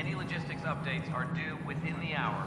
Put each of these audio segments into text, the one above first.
Any logistics updates are due within the hour.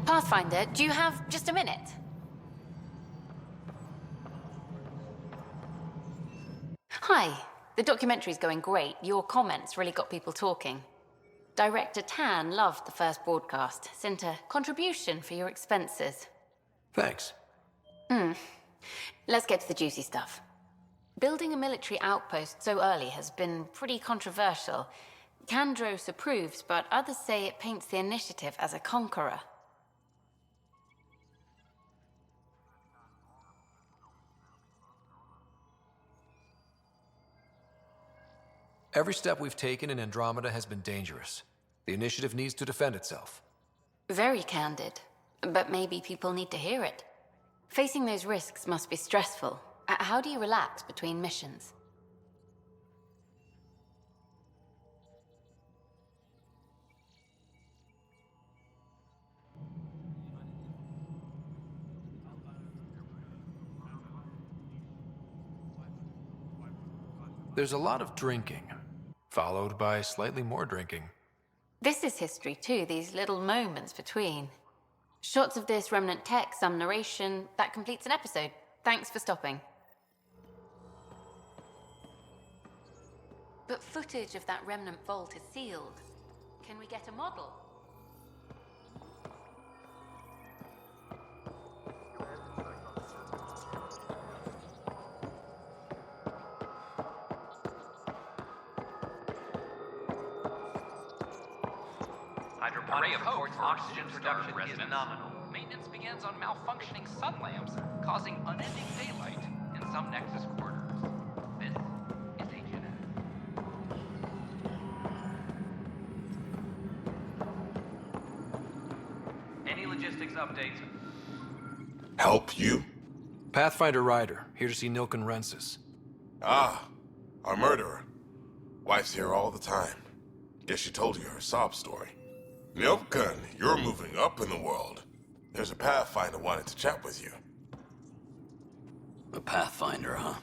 Pathfinder, do you have just a minute? Hi. The documentary's going great. Your comments really got people talking. Director Tan loved the first broadcast. Sent a contribution for your expenses. Thanks. Let's get to the juicy stuff. Building a military outpost so early has been pretty controversial. Kandros approves, but others say it paints the initiative as a conqueror. Every step we've taken in Andromeda has been dangerous. The initiative needs to defend itself. Very candid, but maybe people need to hear it. Facing those risks must be stressful. How do you relax between missions? There's a lot of drinking, followed by slightly more drinking. This is history too, these little moments between. Shots of this remnant tech, some narration, that completes an episode. Thanks for stopping. But footage of that remnant vault is sealed. Can we get a model? Hydroponics reports oxygen production is nominal. Maintenance begins on malfunctioning sun lamps, causing unending daylight in some Nexus quarters. This is HNN. Any logistics updates? Help you? Pathfinder Ryder, here to see Nilken Rensis. Ah, our murderer. Wife's here all the time. Guess she told you her sob story. Nilken, you're moving up in the world. There's a Pathfinder wanted to chat with you. A Pathfinder, huh?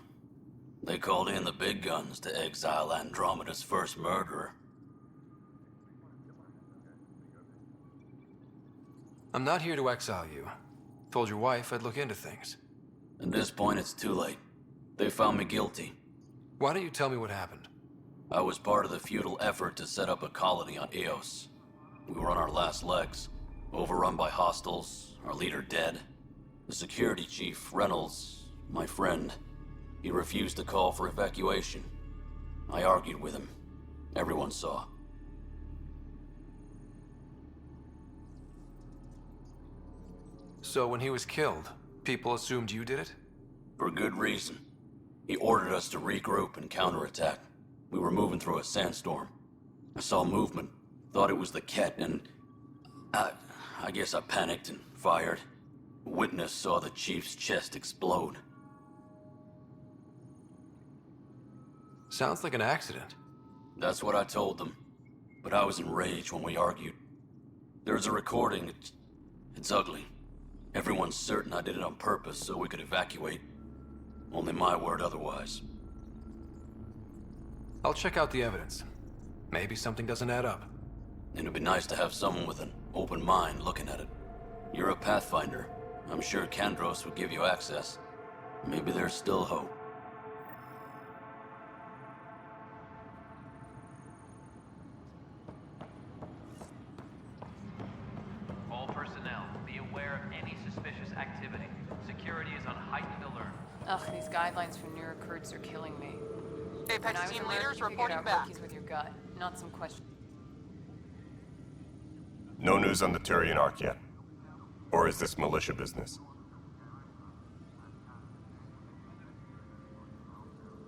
They called in the big guns to exile Andromeda's first murderer. I'm not here to exile you. Told your wife I'd look into things. At this point, it's too late. They found me guilty. Why don't you tell me what happened? I was part of the futile effort to set up a colony on Eos. We were on our last legs, overrun by hostiles, our leader dead. The security chief, Reynolds, my friend, he refused to call for evacuation. I argued with him. Everyone saw. So when he was killed, people assumed you did it? For good reason. He ordered us to regroup and counterattack. We were moving through a sandstorm. I saw movement, thought it was the Ket, and I guess I panicked and fired. A witness saw the chief's chest explode. Sounds like an accident. That's what I told them. But I was enraged when we argued. There's a recording. It's ugly. Everyone's certain I did it on purpose so we could evacuate. Only my word otherwise. I'll check out the evidence. Maybe something doesn't add up. It'd be nice to have someone with an open mind looking at it. You're a Pathfinder. I'm sure Kandros would give you access. Maybe there's still hope. All personnel, be aware of any suspicious activity. Security is on heightened alert. Ugh, these guidelines for neurocurds are killing me. When Apex I was team alert, leaders you figured reporting out back. rookies with your gut, not some question. No news on the Turian Ark yet. Or is this militia business?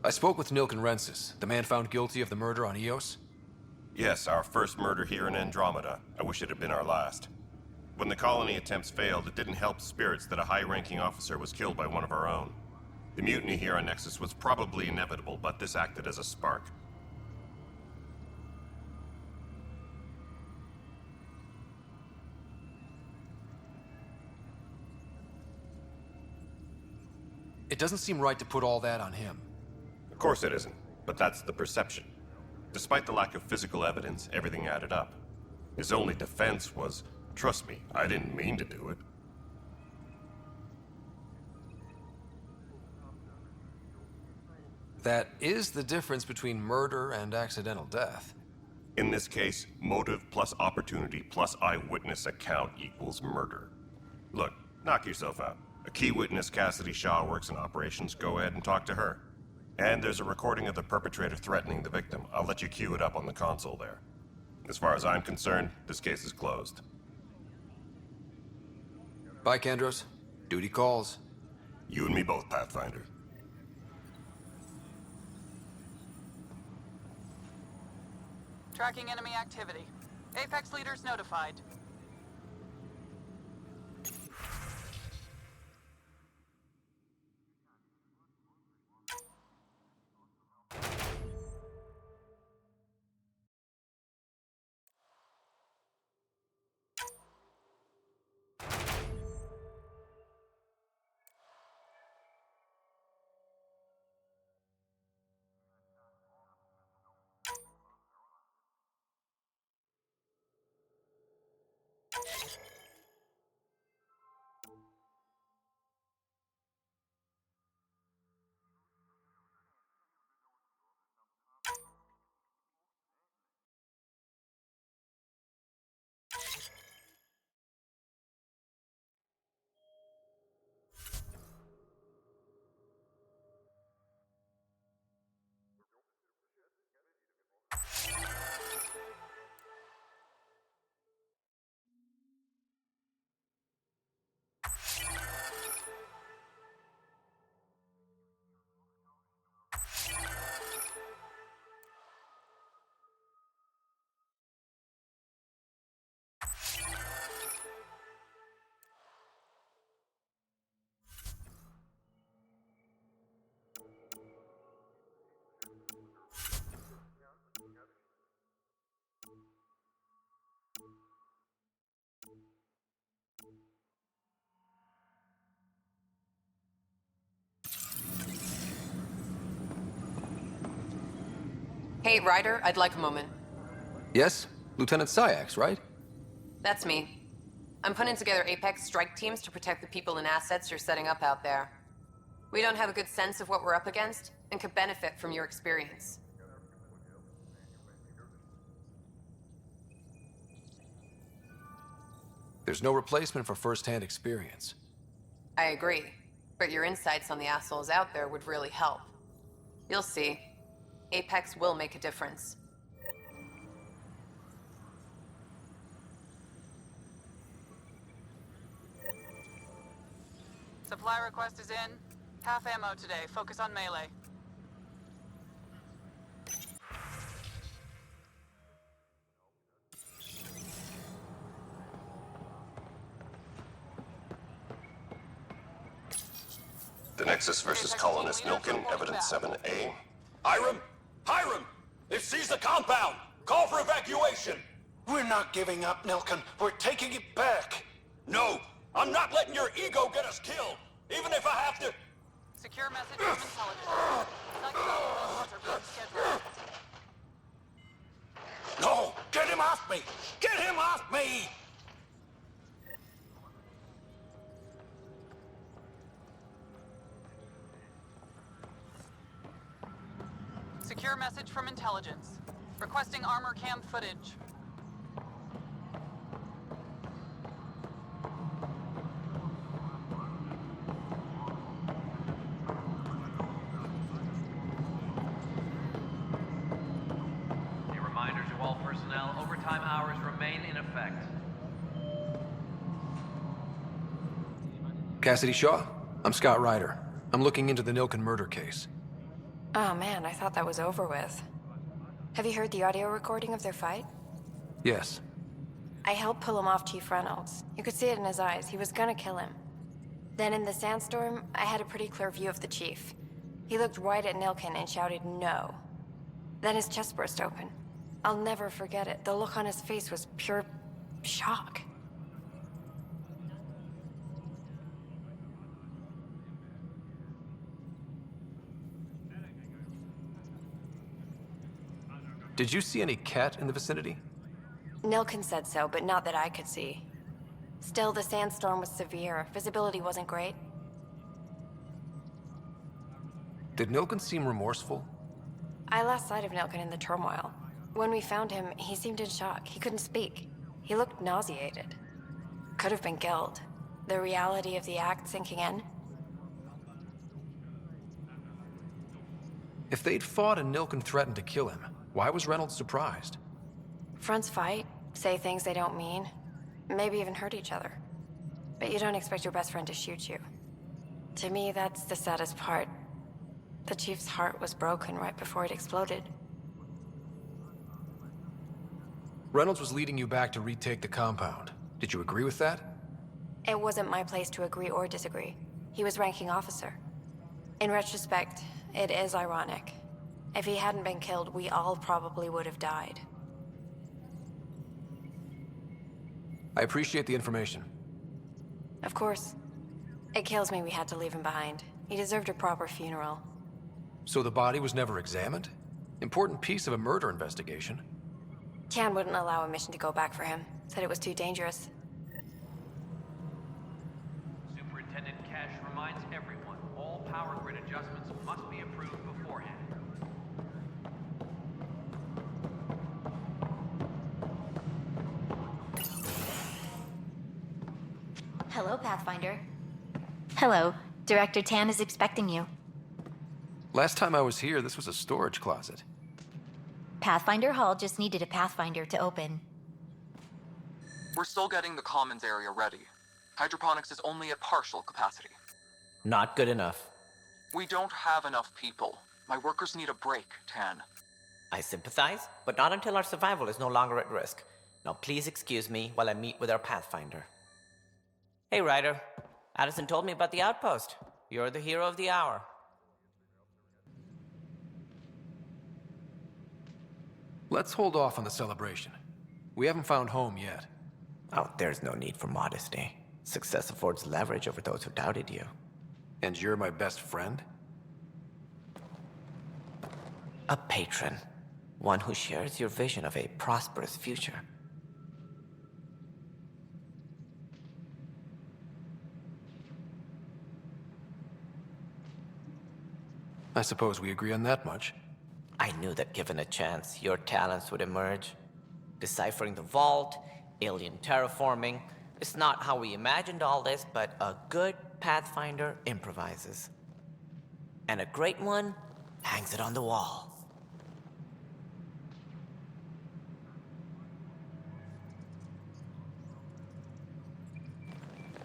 I spoke with Nilken Rensis, the man found guilty of the murder on Eos. Yes, our first murder here in Andromeda. I wish it had been our last. When the colony attempts failed, it didn't help spirits that a high-ranking officer was killed by one of our own. The mutiny here on Nexus was probably inevitable, but this acted as a spark. It doesn't seem right to put all that on him. Of course it isn't, but that's the perception. Despite the lack of physical evidence, everything added up. His only defense was Trust me, I didn't mean to do it. That is the difference between murder and accidental death. In this case, motive plus opportunity plus eyewitness account equals murder. Look, knock yourself out. A key witness, Cassidy Shaw, works in operations. Go ahead and talk to her. And there's a recording of the perpetrator threatening the victim. I'll let you cue it up on the console there. As far as I'm concerned, this case is closed. Bye, Kendros. Duty calls. You and me both, Pathfinder. Tracking enemy activity. Apex leaders notified. Hey, Ryder, I'd like a moment. Yes? Lieutenant Syax, right? That's me. I'm putting together Apex strike teams to protect the people and assets you're setting up out there. We don't have a good sense of what we're up against, and could benefit from your experience. There's no replacement for first-hand experience. I agree, but your insights on the assholes out there would really help. You'll see. Apex will make a difference. Supply request is in. Half ammo today. Focus on melee. The Nexus versus Colonist Milken, Evidence 7A. Hiram! Hiram! They've seized the compound! Call for evacuation! We're not giving up, Nilken. We're taking it back. No! I'm not letting your ego get us killed! Even if I have to... Secure message from intelligence. Psych development are being scheduled. No! Get him off me! Get him off me! Secure message from intelligence. Requesting armor cam footage. A reminder to all personnel, overtime hours remain in effect. Cassidy Shaw, I'm Scott Ryder. I'm looking into the Nilken murder case. Oh man, I thought that was over with. Have you heard the audio recording of their fight? Yes. I helped pull him off Chief Reynolds. You could see it in his eyes. He was gonna kill him. Then in the sandstorm, I had a pretty clear view of the chief. He looked right at Nilken and shouted no. Then his chest burst open. I'll never forget it. The look on his face was pure shock. Did you see any cat in the vicinity? Nilken said so, but not that I could see. Still, the sandstorm was severe. Visibility wasn't great. Did Nilken seem remorseful? I lost sight of Nilken in the turmoil. When we found him, he seemed in shock. He couldn't speak. He looked nauseated. Could have been guilt. The reality of the act sinking in. If they'd fought and Nilken threatened to kill him, why was Reynolds surprised? Fronts fight, say things they don't mean, maybe even hurt each other. But you don't expect your best friend to shoot you. To me, that's the saddest part. The Chief's heart was broken right before it exploded. Reynolds was leading you back to retake the compound. Did you agree with that? It wasn't my place to agree or disagree. He was ranking officer. In retrospect, it is ironic. If he hadn't been killed, we all probably would have died. I appreciate the information. Of course. It kills me we had to leave him behind. He deserved a proper funeral. So the body was never examined? Important piece of a murder investigation. Tian wouldn't allow a mission to go back for him. Said it was too dangerous. Superintendent Cash reminds everyone all power grid adjustments must be approved beforehand. Hello, Pathfinder. Hello. Director Tan is expecting you. Last time I was here, this was a storage closet. Pathfinder Hall just needed a Pathfinder to open. We're still getting the commons area ready. Hydroponics is only at partial capacity. Not good enough. We don't have enough people. My workers need a break, Tan. I sympathize, but not until our survival is no longer at risk. Now please excuse me while I meet with our Pathfinder. Hey, Ryder. Addison told me about the outpost. You're the hero of the hour. Let's hold off on the celebration. We haven't found home yet. Oh, there's no need for modesty. Success affords leverage over those who doubted you. And you're my best friend? A patron. One who shares your vision of a prosperous future. I suppose we agree on that much. I knew that given a chance, your talents would emerge. Deciphering the vault, alien terraforming. It's not how we imagined all this, but a good Pathfinder improvises. And a great one hangs it on the wall.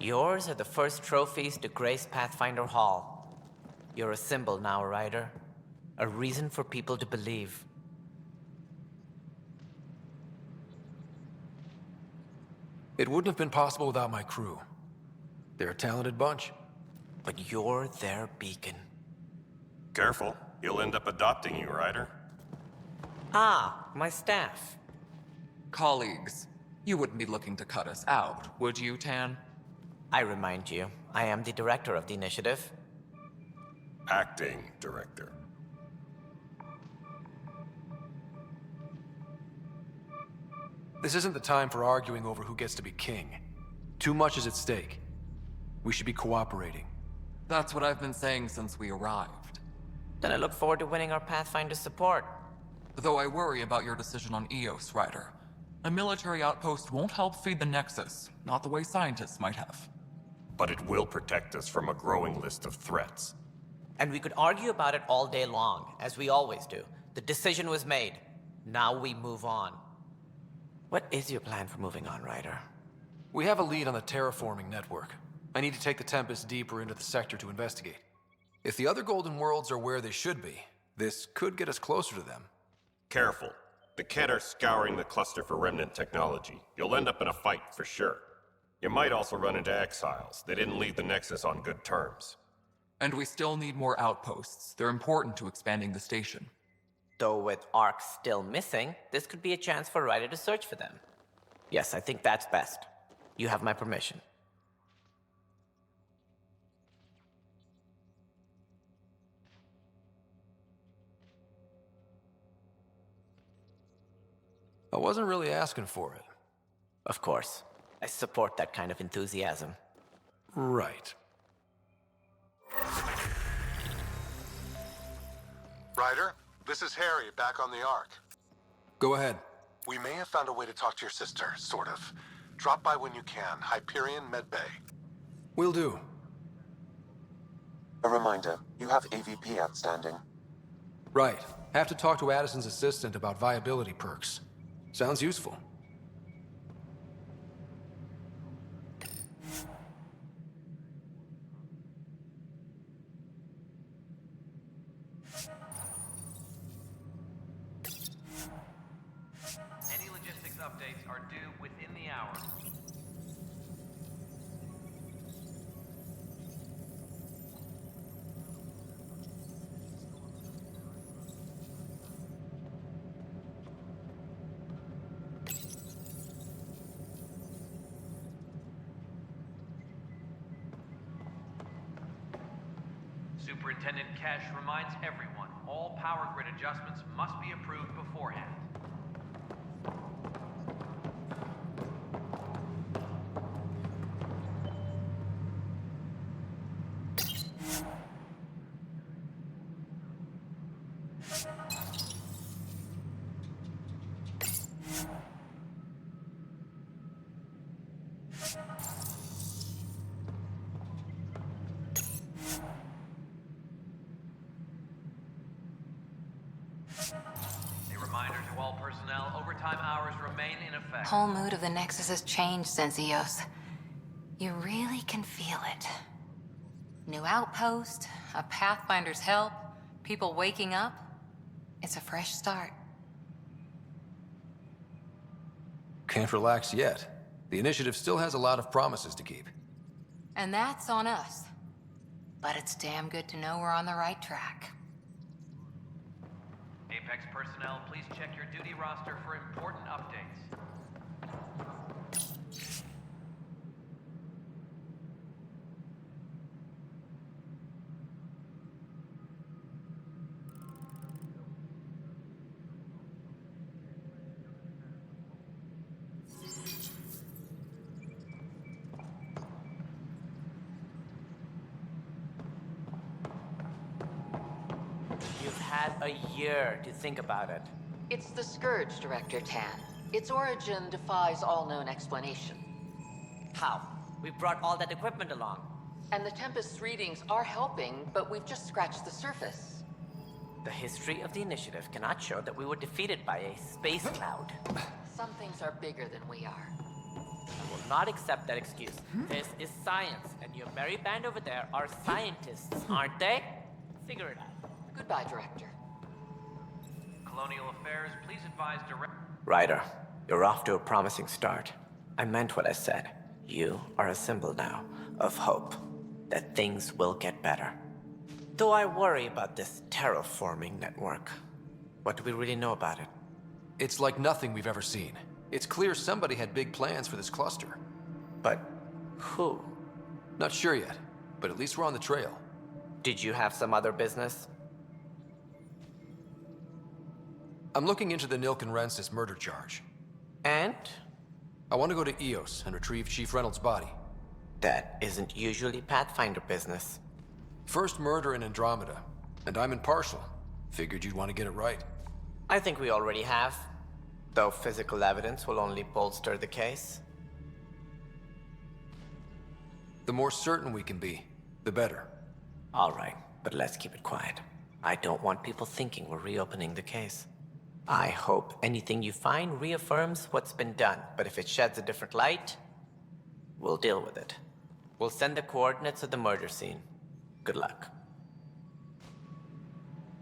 Yours are the first trophies to grace Pathfinder Hall. You're a symbol now, Ryder. A reason for people to believe. It wouldn't have been possible without my crew. They're a talented bunch. But you're their beacon. Careful. He'll end up adopting you, Ryder. Ah, my staff. Colleagues, you wouldn't be looking to cut us out, would you, Tan? I remind you, I am the director of the initiative. Acting director. This isn't the time for arguing over who gets to be king. Too much is at stake. We should be cooperating. That's what I've been saying since we arrived. Then I look forward to winning our Pathfinder support. Though I worry about your decision on Eos, Ryder. A military outpost won't help feed the Nexus, not the way scientists might have. But it will protect us from a growing list of threats. And we could argue about it all day long, as we always do. The decision was made. Now we move on. What is your plan for moving on, Ryder? We have a lead on the terraforming network. I need to take the Tempest deeper into the sector to investigate. If the other Golden Worlds are where they should be, this could get us closer to them. Careful. The Kett are scouring the cluster for remnant technology. You'll end up in a fight for sure. You might also run into exiles. They didn't leave the Nexus on good terms. And we still need more outposts. They're important to expanding the station. Though with Ark still missing, this could be a chance for Ryder to search for them. Yes, I think that's best. You have my permission. I wasn't really asking for it. Of course. I support that kind of enthusiasm. Right. Ryder, this is Harry, back on the Ark. Go ahead. We may have found a way to talk to your sister, sort of. Drop by when you can. Hyperion Medbay. Will do. A reminder, you have AVP outstanding. Right. Have to talk to Addison's assistant about viability perks. Sounds useful. Any logistics updates are due within the hour. Superintendent Kesh reminds everyone, all power grid adjustments must be approved beforehand. A reminder to all personnel, overtime hours remain in effect. Whole mood of the Nexus has changed since EOS. You really can feel it. New outpost, a Pathfinder's help, people waking up. It's a fresh start. Can't relax yet. The initiative still has a lot of promises to keep. And that's on us. But it's damn good to know we're on the right track. Apex personnel, please check your duty roster for important updates. You've had a year to think about it. It's the Scourge, Director Tan. Its origin defies all known explanation. How? We brought all that equipment along. And the Tempest's readings are helping, but we've just scratched the surface. The history of the initiative cannot show that we were defeated by a space cloud. Some things are bigger than we are. I will not accept that excuse. This is science, and your merry band over there are scientists, aren't they? Figure it out. Goodbye, Director. Colonial Affairs, please advise direct... Ryder, you're off to a promising start. I meant what I said. You are a symbol now of hope that things will get better. Though I worry about this terraforming network. What do we really know about it? It's like nothing we've ever seen. It's clear somebody had big plans for this cluster. But who? Not sure yet, but at least we're on the trail. Did you have some other business? I'm looking into the Nilk and Rensis murder charge. And? I want to go to EOS and retrieve Chief Reynolds' body. That isn't usually Pathfinder business. First murder in Andromeda, and I'm impartial. Figured you'd want to get it right. I think we already have. Though physical evidence will only bolster the case. The more certain we can be, the better. All right, but let's keep it quiet. I don't want people thinking we're reopening the case. I hope anything you find reaffirms what's been done, but if it sheds a different light, we'll deal with it. We'll send the coordinates of the murder scene. Good luck.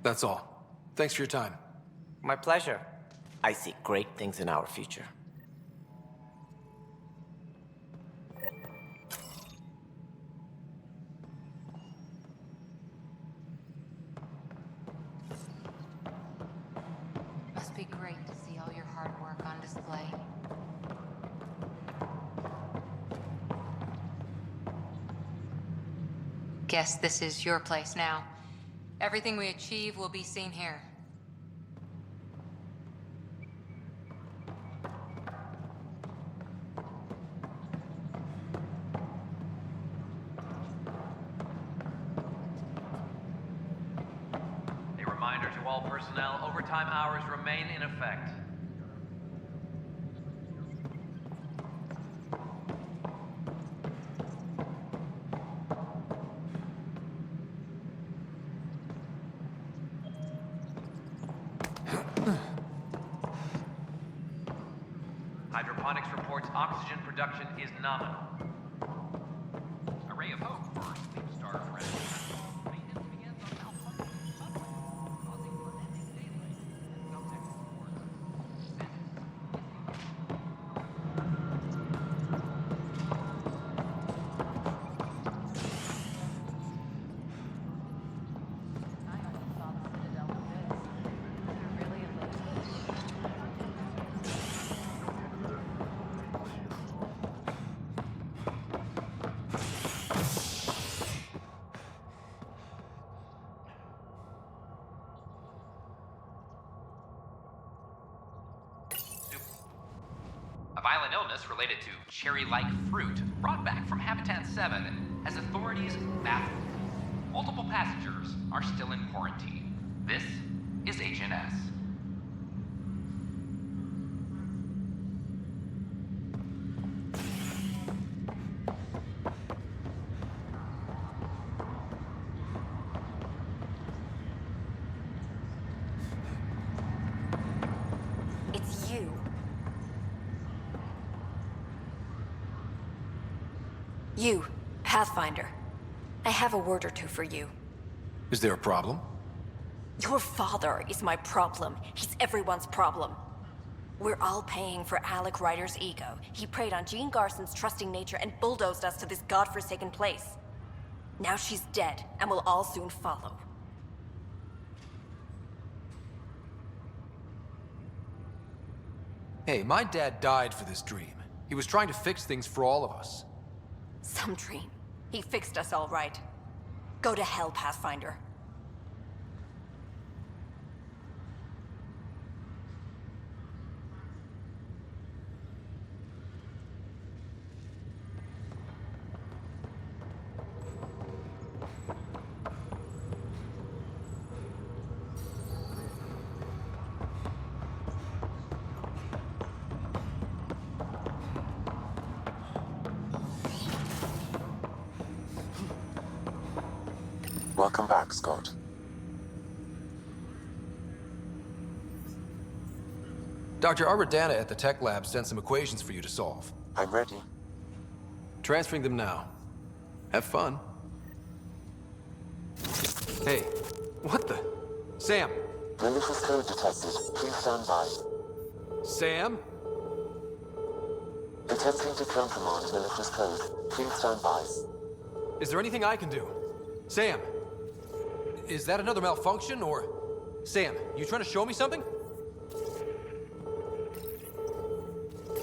That's all. Thanks for your time. My pleasure. I see great things in our future. Must be great to see all your hard work on display. Guess this is your place now. Everything we achieve will be seen here. all personnel, overtime hours remain in effect. Hydroponics reports oxygen production is nominal. A ray of hope for Sleep Star friends. Maintenance begins on malfunctioning sunlight, causing unending daylight in some nexus quarters. A violent illness related to cherry-like fruit brought back from Habitat 7 has authorities baffled. Multiple passengers are still in quarantine. This is HNS. It's you. You, Pathfinder. I have a word or two for you. Is there a problem? Your father is my problem. He's everyone's problem. We're all paying for Alec Ryder's ego. He preyed on Jean Garson's trusting nature and bulldozed us to this godforsaken place. Now she's dead, and we'll all soon follow. Hey, my dad died for this dream. He was trying to fix things for all of us. Some dream. He fixed us all right. Go to hell, Pathfinder. Welcome back, Scott. Dr. Aradana at the tech lab sent some equations for you to solve. I'm ready. Transferring them now. Have fun. Hey, what the? Sam! Malicious code detected. Please stand by. Sam? Attempting to countermand malicious code. Please stand by. Is there anything I can do? Sam! Is that another malfunction, or... Sam, you trying to show me something?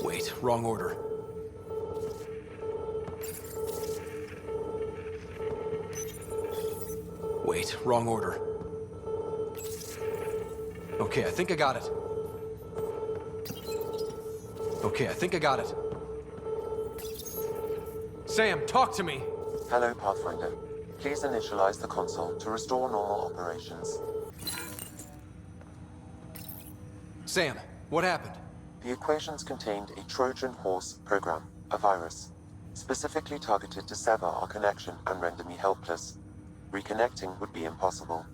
Wait, wrong order. Wait, wrong order. Okay, I think I got it. Okay, I think I got it. Sam, talk to me! Hello, Pathfinder. Please initialize the console to restore normal operations. Sam, what happened? The equations contained a Trojan horse program, a virus, specifically targeted to sever our connection and render me helpless. Reconnecting would be impossible.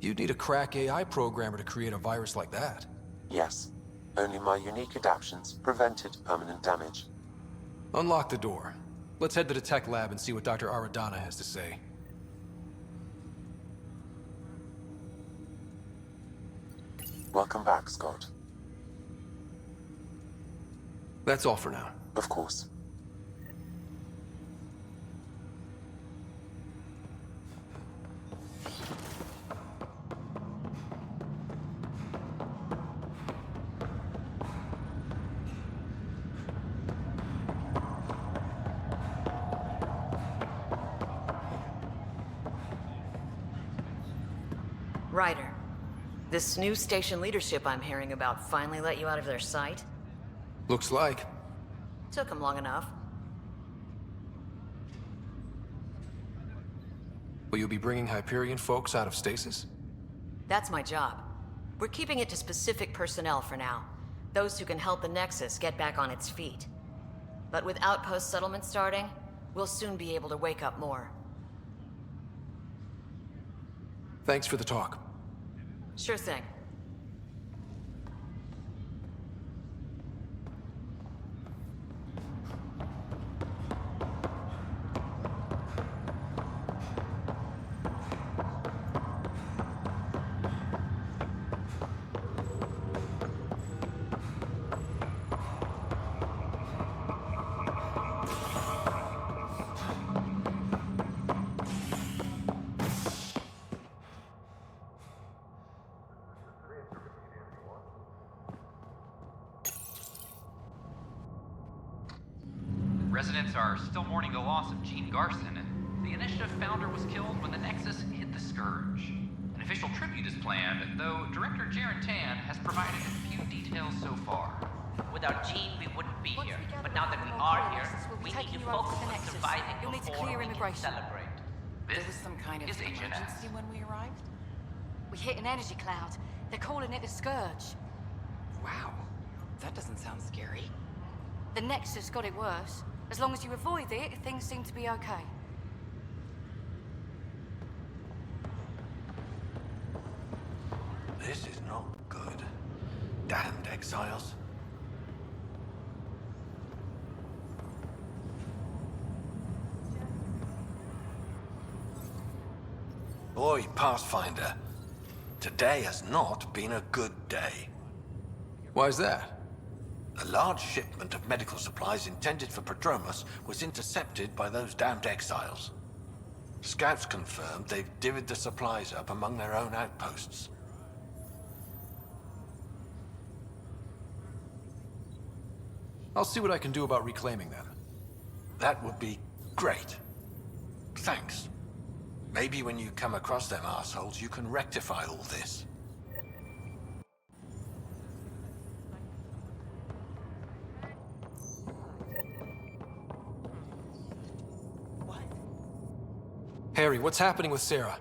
You'd need a crack AI programmer to create a virus like that. Yes. Only my unique adaptions prevented permanent damage. Unlock the door. Let's head to the tech lab and see what Dr. Aradana has to say. Welcome back, Scott. That's all for now. Of course. Ryder, this new station leadership I'm hearing about finally let you out of their sight? Looks like. Took them long enough. Will you be bringing Hyperion folks out of stasis? That's my job. We're keeping it to specific personnel for now. Those who can help the Nexus get back on its feet. But with outpost settlement starting, we'll soon be able to wake up more. Thanks for the talk. Sure thing. Residents are still mourning the loss of Gene Garson. The Initiative founder was killed when the Nexus hit the Scourge. An official tribute is planned, though Director Jaren Tan has provided few details so far. Without Gene, we wouldn't be here. But now that we are here, we need to focus on surviving before we can celebrate. There was some kind of emergency when we arrived? We hit an energy cloud. They're calling it the Scourge. Wow. That doesn't sound scary. The Nexus got it worse. As long as you avoid it, things seem to be okay. This is not good. Damned exiles. Oi, Pathfinder. Today has not been a good day. Why's that? A large shipment of medical supplies intended for Prodromos was intercepted by those damned exiles. Scouts confirmed they've divvied the supplies up among their own outposts. I'll see what I can do about reclaiming them. That would be great. Thanks. Maybe when you come across them assholes, you can rectify all this. Harry, what's happening with Sarah?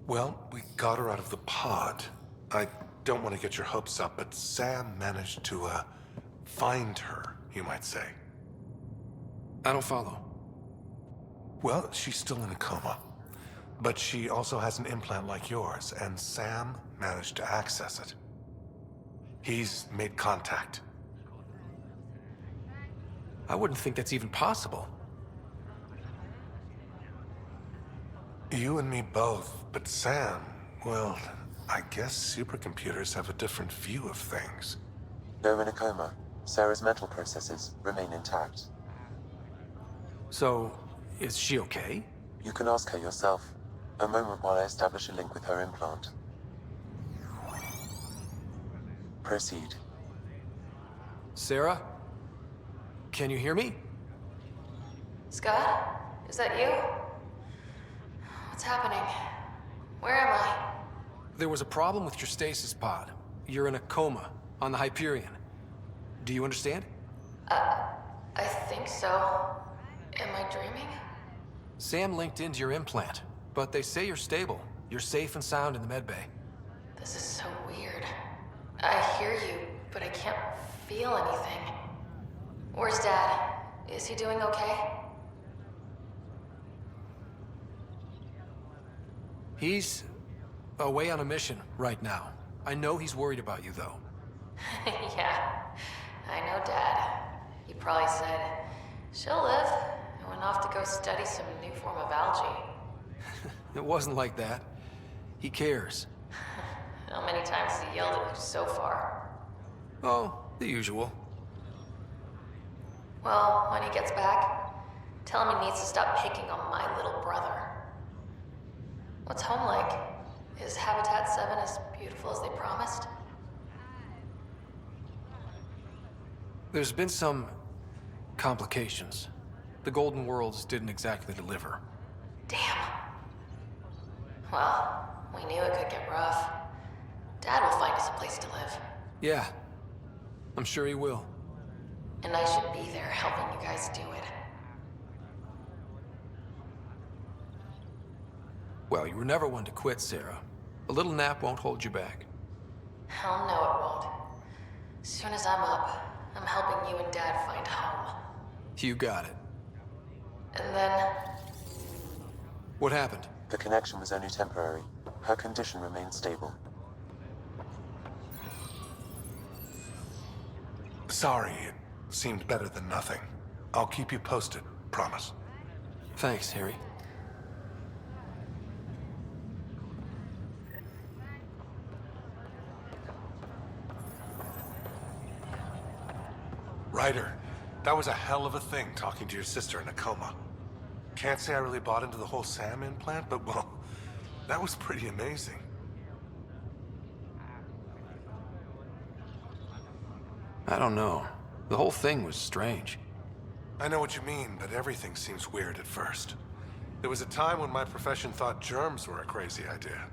Well, we got her out of the pod. I don't want to get your hopes up, but Sam managed to, find her, you might say. I don't follow. Well, she's still in a coma. But she also has an implant like yours, and Sam managed to access it. He's made contact. I wouldn't think that's even possible. You and me both, but Sam, well, I guess supercomputers have a different view of things. Though in a coma, Sarah's mental processes remain intact. So, is she okay? You can ask her yourself. A moment while I establish a link with her implant. Proceed. Sarah? Can you hear me? Scott? Is that you? What's happening? Where am I? There was a problem with your stasis pod. You're in a coma on the Hyperion. Do you understand? I think so. Am I dreaming? Sam linked into your implant, but they say you're stable. You're safe and sound in the medbay. This is so weird. I hear you, but I can't feel anything. Where's Dad? Is he doing okay? He's away on a mission right now. I know he's worried about you, though. Yeah, I know Dad. He probably said, she'll live, and went off to go study some new form of algae. It wasn't like that. He cares. How many times has he yelled at you so far? Oh, the usual. Well, when he gets back, tell him he needs to stop picking on my little brother. What's home like? Is Habitat 7 as beautiful as they promised? There's been some complications. The Golden Worlds didn't exactly deliver. Damn. Well, we knew it could get rough. Dad will find us a place to live. Yeah, I'm sure he will. And I should be there helping you guys do it. Well, you were never one to quit, Sarah. A little nap won't hold you back. Hell no, it won't. As soon as I'm up, I'm helping you and Dad find home. You got it. And then... What happened? The connection was only temporary. Her condition remained stable. Sorry, it seemed better than nothing. I'll keep you posted, promise. Thanks, Harry. Ryder, that was a hell of a thing talking to your sister in a coma. Can't say I really bought into the whole Sam implant, but well, that was pretty amazing. I don't know. The whole thing was strange. I know what you mean, but everything seems weird at first. There was a time when my profession thought germs were a crazy idea.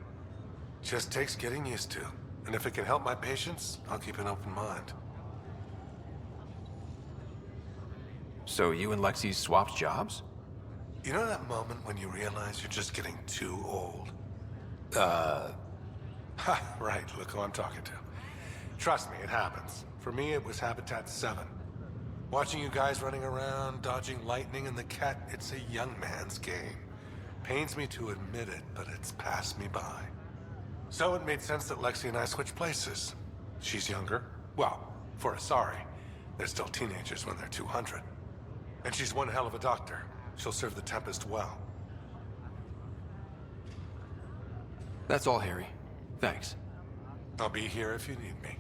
Just takes getting used to. And if it can help my patients, I'll keep an open mind. So you and Lexi swapped jobs? You know that moment when you realize you're just getting too old? Right, look who I'm talking to. Trust me, it happens. For me, it was Habitat 7. Watching you guys running around, dodging lightning and the cat, it's a young man's game. Pains me to admit it, but it's passed me by. So it made sense that Lexi and I switched places. She's younger. Well, for Asari. They're still teenagers when they're 200. And she's one hell of a doctor. She'll serve the Tempest well. That's all, Harry. Thanks. I'll be here if you need me.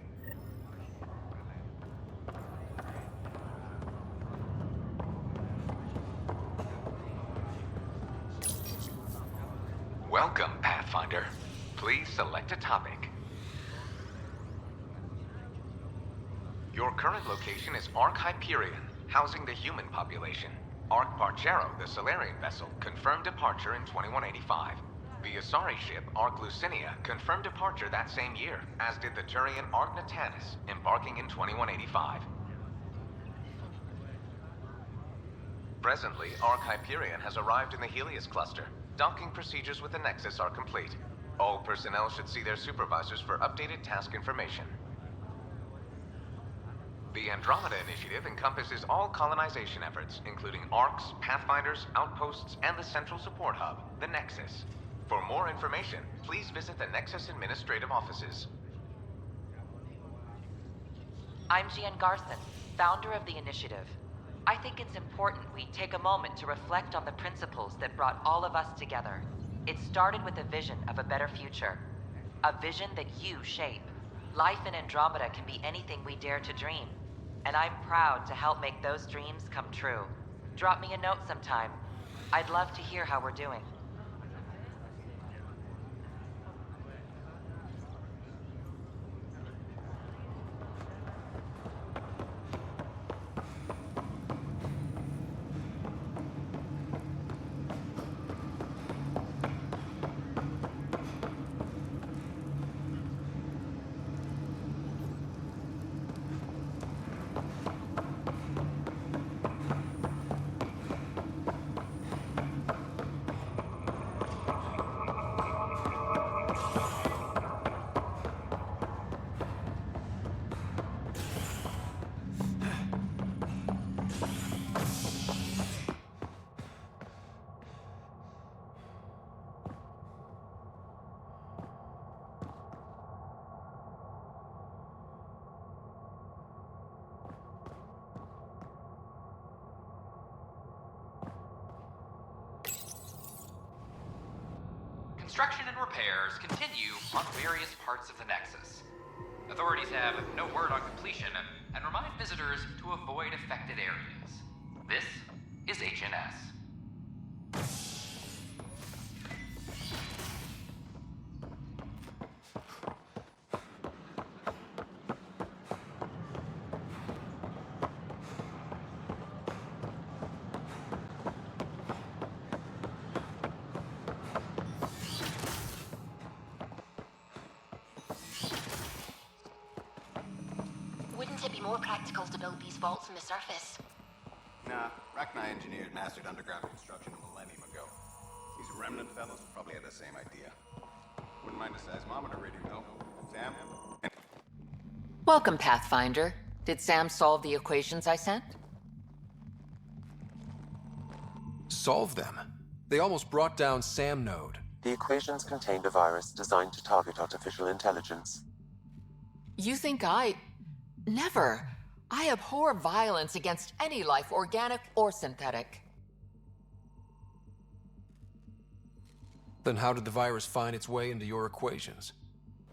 Welcome, Pathfinder. Please select a topic. Your current location is Ark Hyperion, housing the human population. Ark Bargero, the Solarian vessel, confirmed departure in 2185. The Asari ship, Ark Lucinia, confirmed departure that same year, as did the Turian Ark Natanus, embarking in 2185. Presently, Ark Hyperion has arrived in the Helios cluster. Docking procedures with the Nexus are complete. All personnel should see their supervisors for updated task information. The Andromeda Initiative encompasses all colonization efforts, including ARCs, Pathfinders, outposts, and the central support hub, the Nexus. For more information, please visit the Nexus Administrative Offices. I'm Jean Garson, founder of the initiative. I think it's important we take a moment to reflect on the principles that brought all of us together. It started with a vision of a better future. A vision that you shape. Life in Andromeda can be anything we dare to dream. And I'm proud to help make those dreams come true. Drop me a note sometime. I'd love to hear how we're doing. Construction and repairs continue on various parts of the Nexus. Authorities have no word on completion and remind visitors to avoid affected areas. This is HNS. Wouldn't it be more practical to build these vaults on the surface? Nah, Rachni engineered mastered underground construction a millennium ago. These remnant fellows probably had the same idea. Wouldn't mind a seismometer reading, though. Sam? Welcome, Pathfinder. Did Sam solve the equations I sent? Solve them? They almost brought down Sam Node. The equations contained a virus designed to target artificial intelligence. You think I... Never. I abhor violence against any life, organic or synthetic. Then how did the virus find its way into your equations?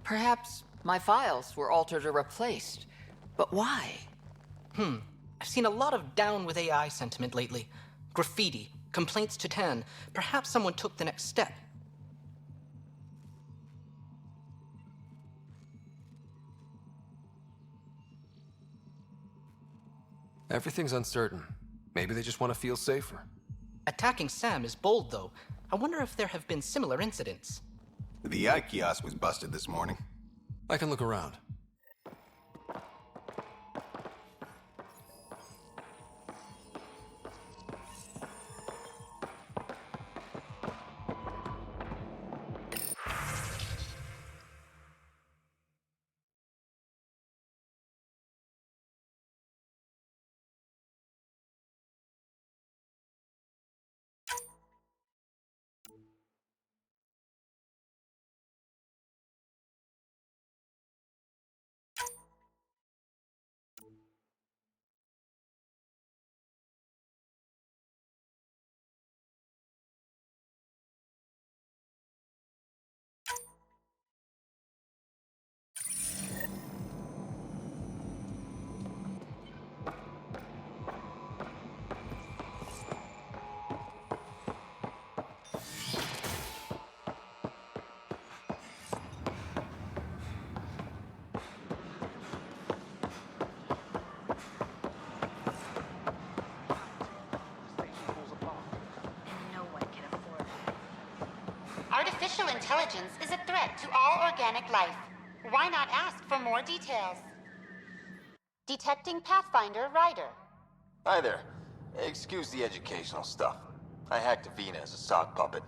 Perhaps my files were altered or replaced. But why? I've seen a lot of down with AI sentiment lately. Graffiti, complaints to 10. Perhaps someone took the next step. Everything's uncertain. Maybe they just want to feel safer. Attacking Sam is bold, though. I wonder if there have been similar incidents. The eye kiosk was busted this morning. I can look around. Artificial intelligence is a threat to all organic life. Why not ask for more details? Detecting Pathfinder Ryder. Hi there. Excuse the educational stuff. I hacked Avina as a sock puppet.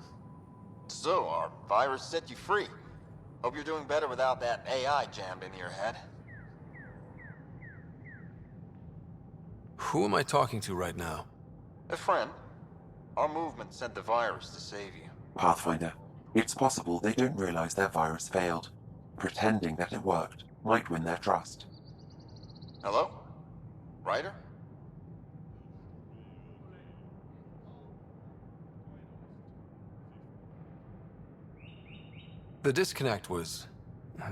So, our virus set you free. Hope you're doing better without that AI jammed into your head. Who am I talking to right now? A friend. Our movement sent the virus to save you. Pathfinder, it's possible they don't realize their virus failed. Pretending that it worked might win their trust. Hello? Ryder? The disconnect was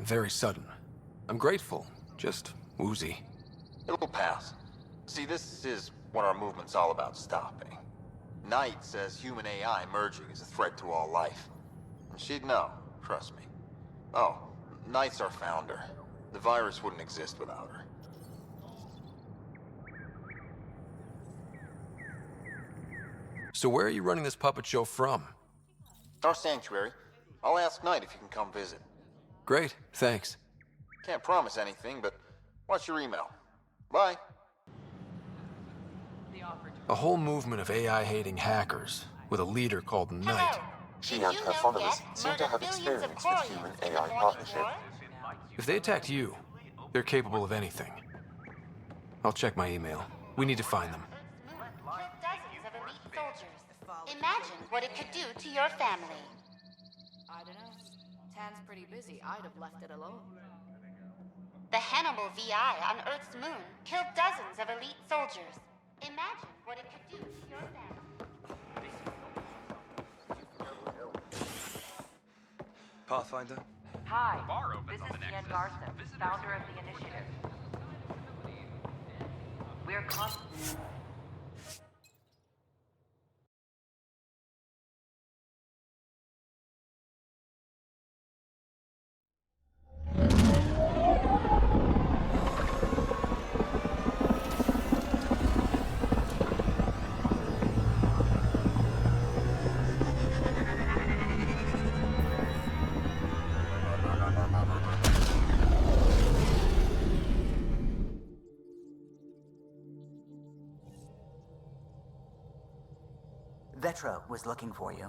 very sudden. I'm grateful, just woozy. It'll pass. See, this is what our movement's all about stopping. Knight says human AI merging is a threat to all life. And she'd know, trust me. Oh, Knight's our founder. The virus wouldn't exist without her. So where are you running this puppet show from? Our sanctuary. I'll ask Knight if you can come visit. Great, thanks. Can't promise anything, but watch your email. Bye. A whole movement of AI-hating hackers, with a leader called Knight. She and her followers seem to have experience with human-AI partnership. If they attacked you, they're capable of anything. I'll check my email. We need to find them. Dozens of elite soldiers. Imagine what it could do to your family. I don't know. Tan's pretty busy. I'd have left it alone. The Hannibal VI on Earth's moon killed dozens of elite soldiers. Imagine what it could do to your family. Pathfinder? Hi, this is Ian Garson, founder of the initiative. We're Vetra was looking for you.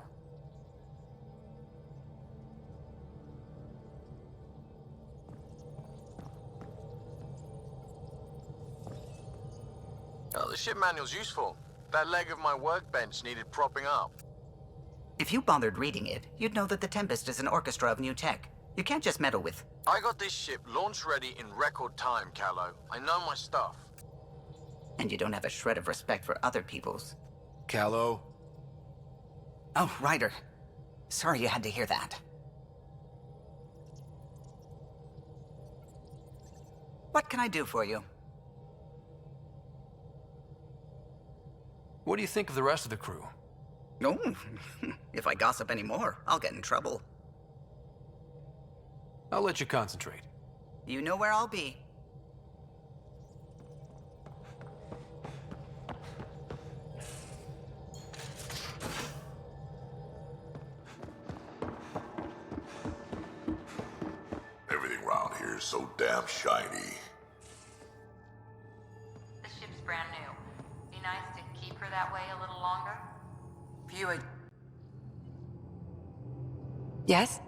Oh, the ship manual's useful. That leg of my workbench needed propping up. If you bothered reading it, you'd know that the Tempest is an orchestra of new tech. You can't just meddle with... I got this ship launch ready in record time, Callow. I know my stuff. And you don't have a shred of respect for other people's. Callow. Oh, Ryder. Sorry you had to hear that. What can I do for you? What do you think of the rest of the crew? No, if I gossip anymore, I'll get in trouble. I'll let you concentrate. You know where I'll be. Everything around here is so damn shiny. The ship's brand new. Be nice to keep her that way a little longer. Buick. Yes?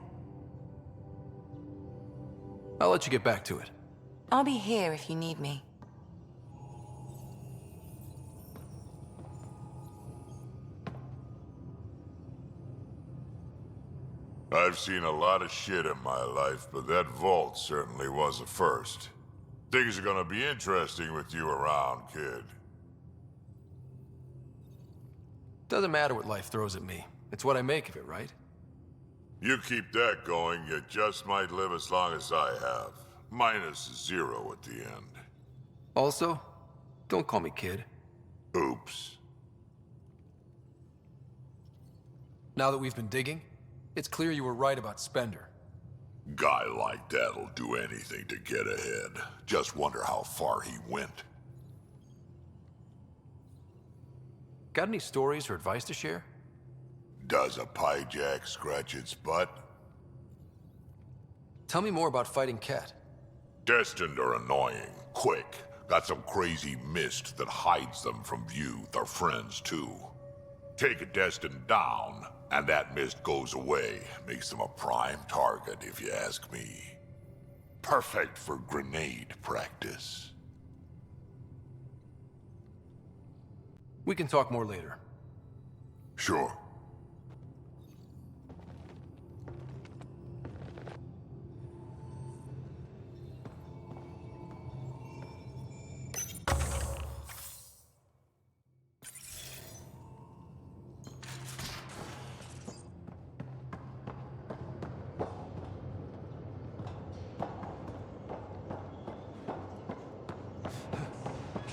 I'll let you get back to it. I'll be here if you need me. I've seen a lot of shit in my life, but that vault certainly was a first. Things are gonna be interesting with you around, kid. Doesn't matter what life throws at me. It's what I make of it, right? You keep that going, you just might live as long as I have. Minus 0 at the end. Also, don't call me kid. Oops. Now that we've been digging, it's clear you were right about Spender. Guy like that'll do anything to get ahead. Just wonder how far he went. Got any stories or advice to share? Does a piejack scratch its butt? Tell me more about fighting Cat. Destined are annoying. Quick. Got some crazy mist that hides them from view. They're friends, too. Take a Destined down, and that mist goes away. Makes them a prime target, if you ask me. Perfect for grenade practice. We can talk more later. Sure.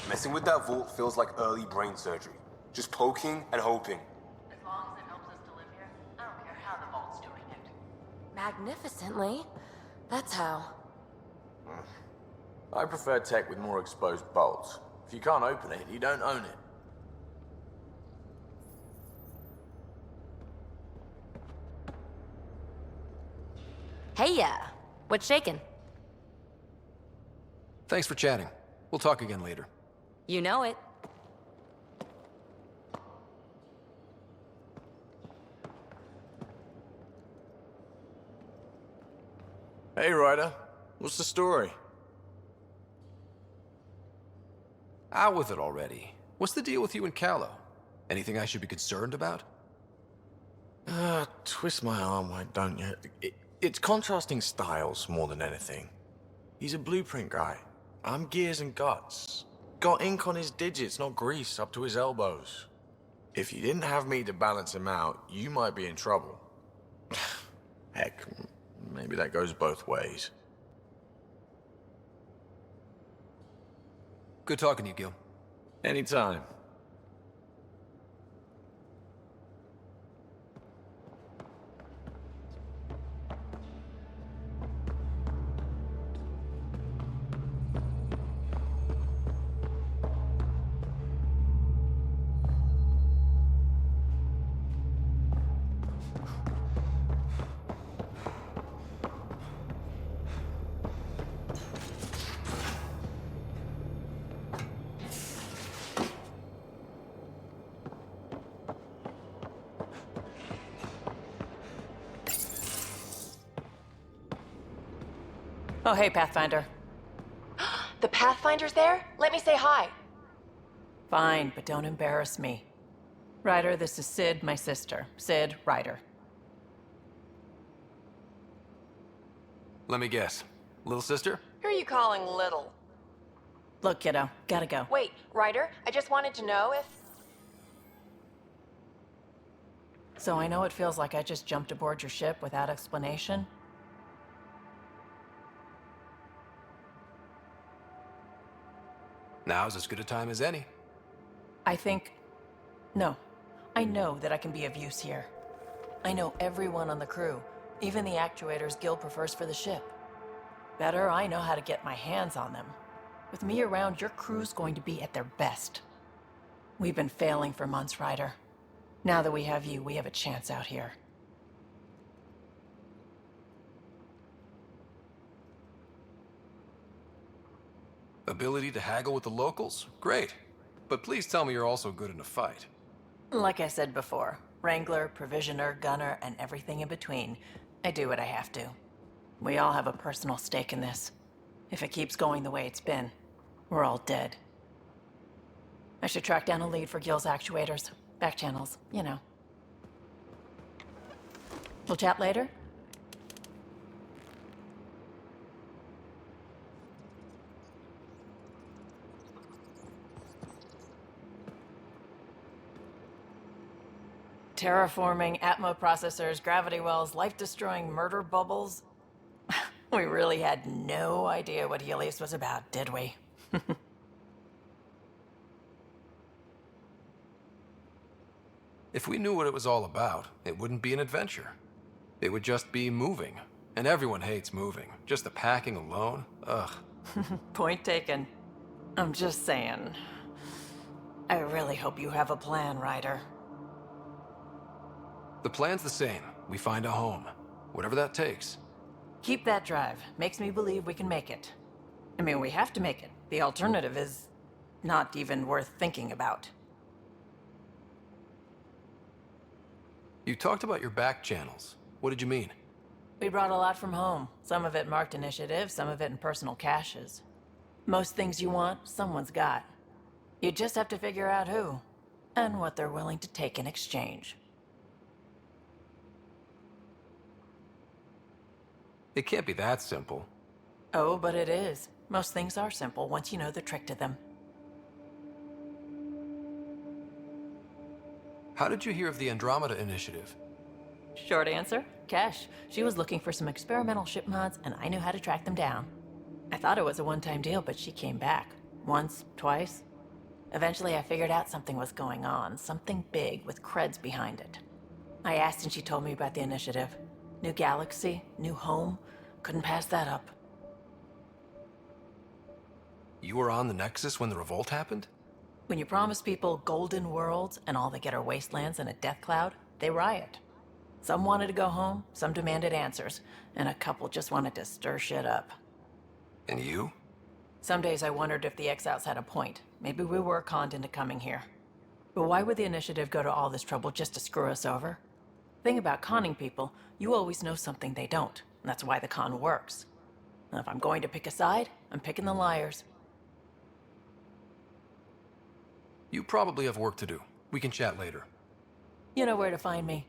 Messing with that vault feels like early brain surgery. Just poking and hoping. As long as it helps us to live here, I don't care how the vault's doing it. Magnificently. That's how. I prefer tech with more exposed bolts. If you can't open it, you don't own it. Hey, what's shaking? Thanks for chatting. We'll talk again later. You know it. Hey, Ryder. What's the story? Out with it already. What's the deal with you and Callow? Anything I should be concerned about? Twist my arm, why don't you? It's contrasting styles more than anything. He's a blueprint guy. I'm gears and guts. Got ink on his digits, not grease, up to his elbows. If you didn't have me to balance him out, you might be in trouble. Heck, maybe that goes both ways. Good talking to you, Gil. Anytime. Oh, hey, Pathfinder. The Pathfinder's there? Let me say hi. Fine, but don't embarrass me. Ryder, this is Sid, my sister. Sid, Ryder. Let me guess. Little sister? Who are you calling little? Look, kiddo, gotta go. Wait, Ryder, I just wanted to know if... So I know it feels like I just jumped aboard your ship without explanation. Now's as good a time as any. No. I know that I can be of use here. I know everyone on the crew, even the actuators Gil prefers for the ship. Better, I know how to get my hands on them. With me around, your crew's going to be at their best. We've been failing for months, Ryder. Now that we have you, we have a chance out here. Ability to haggle with the locals? Great. But please tell me you're also good in a fight. Like I said before, Wrangler, Provisioner, Gunner, and everything in between. I do what I have to. We all have a personal stake in this. If it keeps going the way it's been, we're all dead. I should track down a lead for Gil's actuators. Back channels, you know. We'll chat later? Terraforming, Atmo processors, gravity wells, life-destroying murder bubbles. We really had no idea what Helios was about, did we? If we knew what it was all about, it wouldn't be an adventure. It would just be moving. And everyone hates moving. Just the packing alone, ugh. Point taken. I'm just saying. I really hope you have a plan, Ryder. The plan's the same. We find a home. Whatever that takes. Keep that drive. Makes me believe we can make it. I mean, we have to make it. The alternative is not even worth thinking about. You talked about your back channels. What did you mean? We brought a lot from home. Some of it marked initiative, some of it in personal caches. Most things you want, someone's got. You just have to figure out who, and what they're willing to take in exchange. It can't be that simple. Oh, but it is. Most things are simple once you know the trick to them. How did you hear of the Andromeda initiative? Short answer, Kesh. She was looking for some experimental ship mods, and I knew how to track them down. I thought it was a one-time deal, but she came back. Once, twice. Eventually, I figured out something was going on. Something big with creds behind it. I asked and she told me about the initiative. New galaxy, new home. Couldn't pass that up. You were on the Nexus when the revolt happened? When you promise people golden worlds and all they get are wastelands and a death cloud, they riot. Some wanted to go home, some demanded answers, and a couple just wanted to stir shit up. And you? Some days I wondered if the exiles had a point. Maybe we were conned into coming here. But why would the initiative go to all this trouble just to screw us over? Thing about conning people, you always know something they don't. And that's why the con works. And if I'm going to pick a side, I'm picking the liars. You probably have work to do. We can chat later. You know where to find me.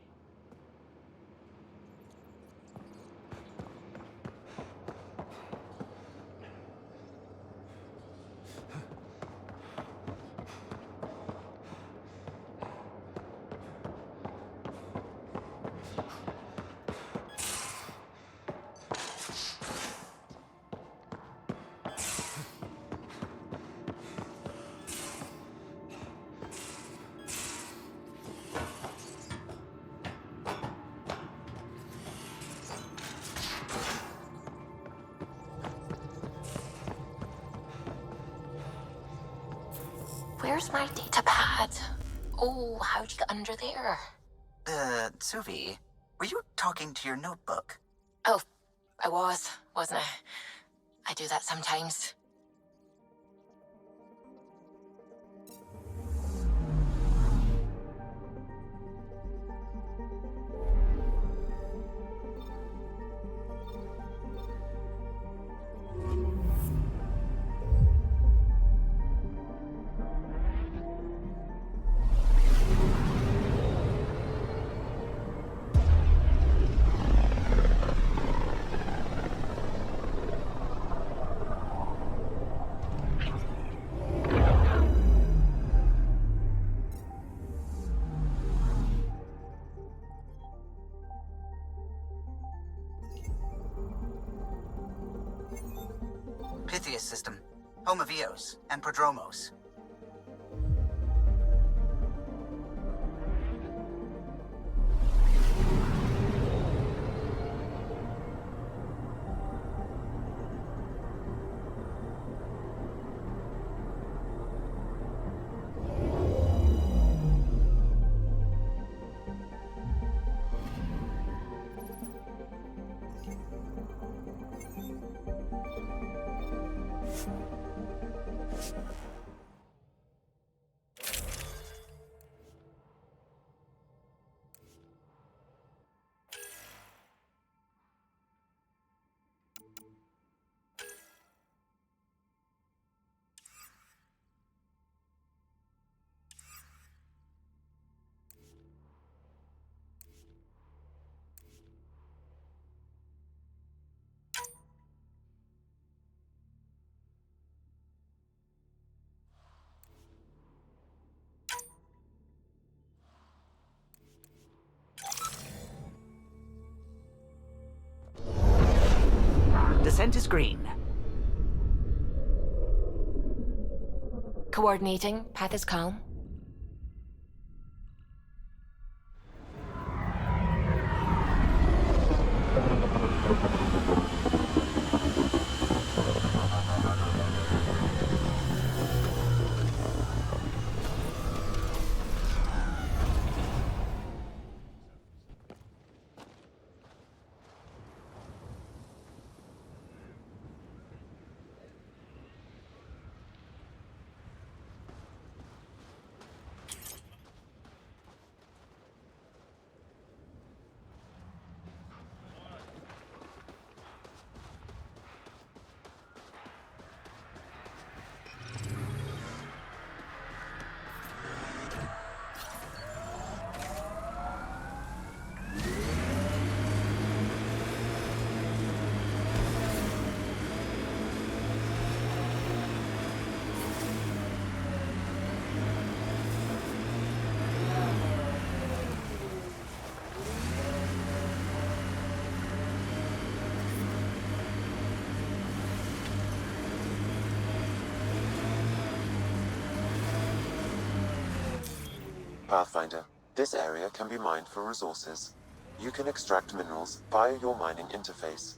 Where's my data pad? Oh, how'd you get under there? Suvi, were you talking to your notebook? Oh, I was, wasn't I? I do that sometimes. Prometheus system, home of Eos and Prodromos. Descent is green. Coordinating. Path is calm. Pathfinder, this area can be mined for resources. You can extract minerals via your mining interface.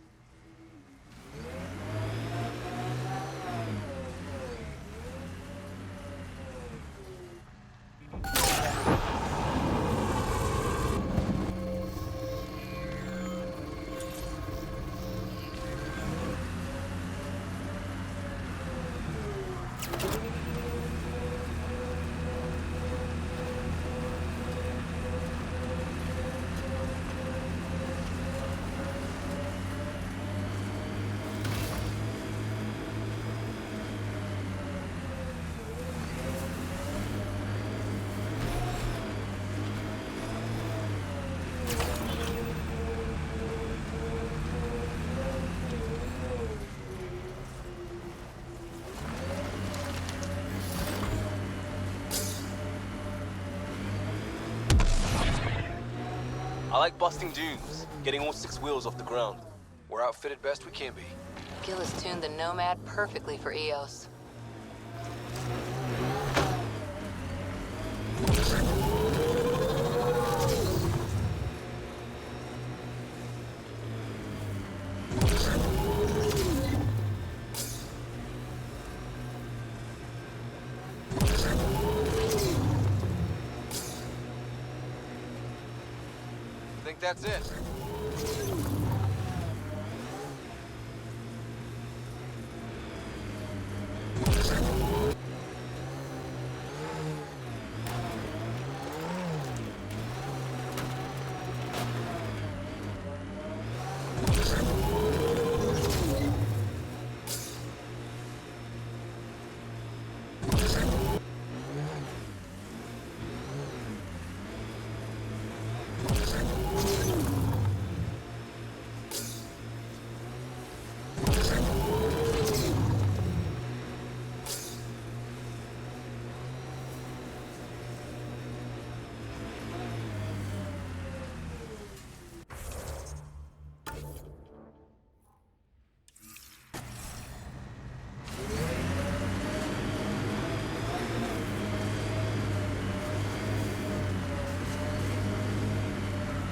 I like busting dunes, getting all 6 wheels off the ground. We're outfitted best we can be. Gil has tuned the Nomad perfectly for Eos. I think that's it.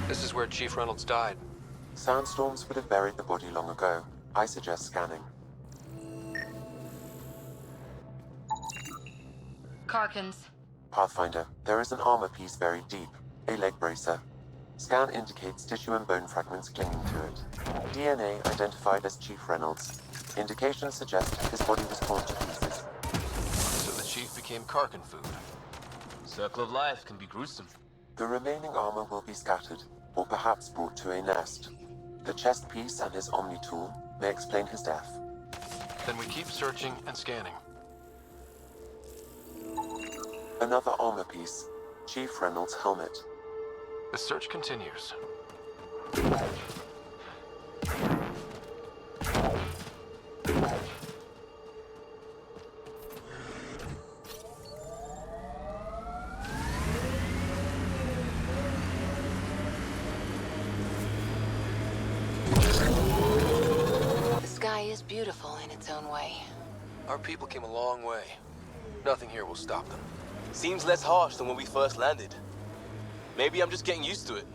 This is where Chief Reynolds died. Sandstorms would have buried the body long ago. I suggest scanning. Karkins. Pathfinder, there is an armor piece buried deep. A leg bracer. Scan indicates tissue and bone fragments clinging to it. DNA identified as Chief Reynolds. Indications suggest his body was torn to pieces. So the Chief became Karkin food. Circle of life can be gruesome. The remaining armor will be scattered, or perhaps brought to a nest. The chest piece and his Omni tool may explain his death. Then we keep searching and scanning. Another armor piece. Chief Reynolds' helmet. The search continues. The sky is beautiful in its own way. Our people came a long way. Nothing here will stop them. Seems less harsh than when we first landed. Maybe I'm just getting used to it.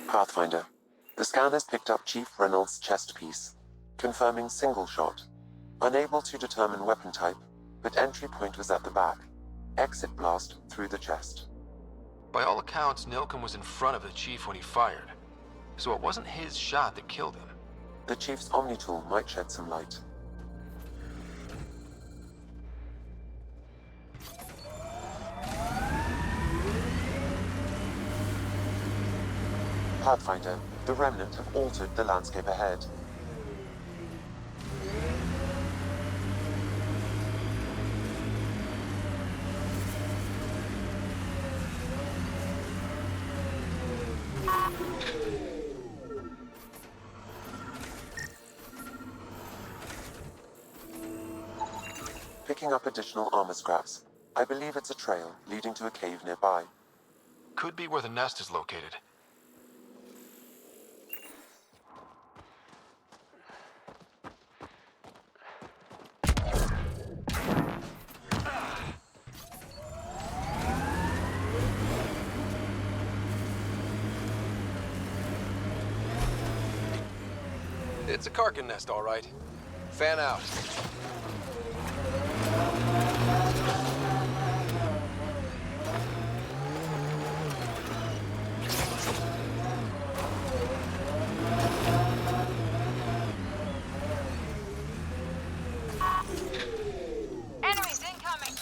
Pathfinder. The scan has picked up Chief Reynolds' chest piece, confirming single shot. Unable to determine weapon type, but entry point was at the back. Exit blast through the chest. By all accounts, Nilken was in front of the Chief when he fired. So it wasn't his shot that killed him. The Chief's Omni tool might shed some light. Pathfinder, the Remnant have altered the landscape ahead. Picking up additional armor scraps. I believe it's a trail leading to a cave nearby. Could be where the nest is located. It's a Karkin nest, all right. Fan out. Enemies incoming!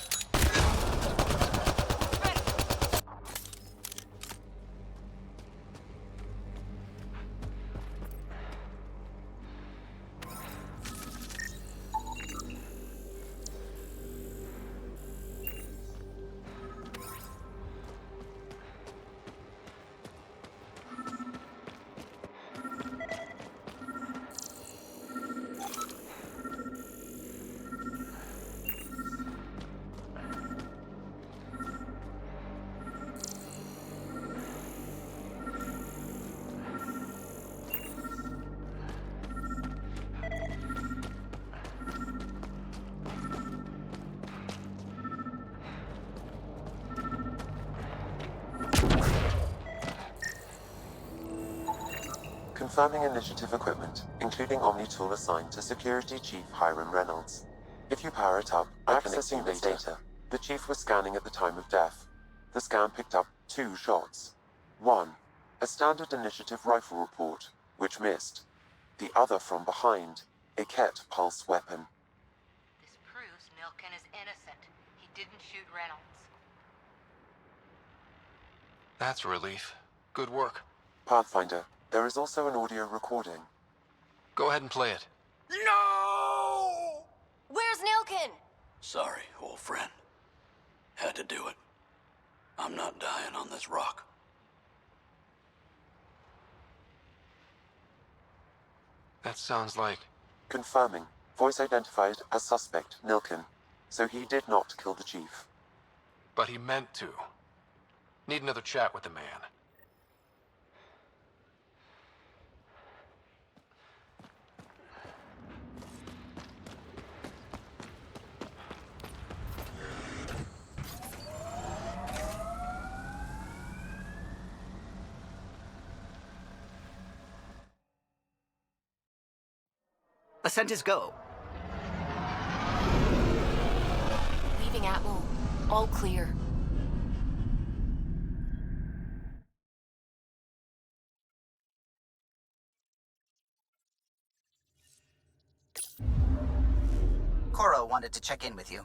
Confirming initiative equipment, including Omni tool assigned to Security Chief Hiram Reynolds. If you power it up, accessing its data. The Chief was scanning at the time of death. The scan picked up 2 shots. 1, a standard initiative rifle report, which missed. The other from behind, a Ket pulse weapon. This proves Nilken is innocent. He didn't shoot Reynolds. That's a relief. Good work. Pathfinder, there is also an audio recording. Go ahead and play it. No! Where's Nilken? Sorry, old friend. Had to do it. I'm not dying on this rock. That sounds like... Confirming. Voice identified as suspect, Nilkin. So he did not kill the chief. But he meant to. Need another chat with the man. Ascent is go. Leaving Atmo. All clear. Coro wanted to check in with you.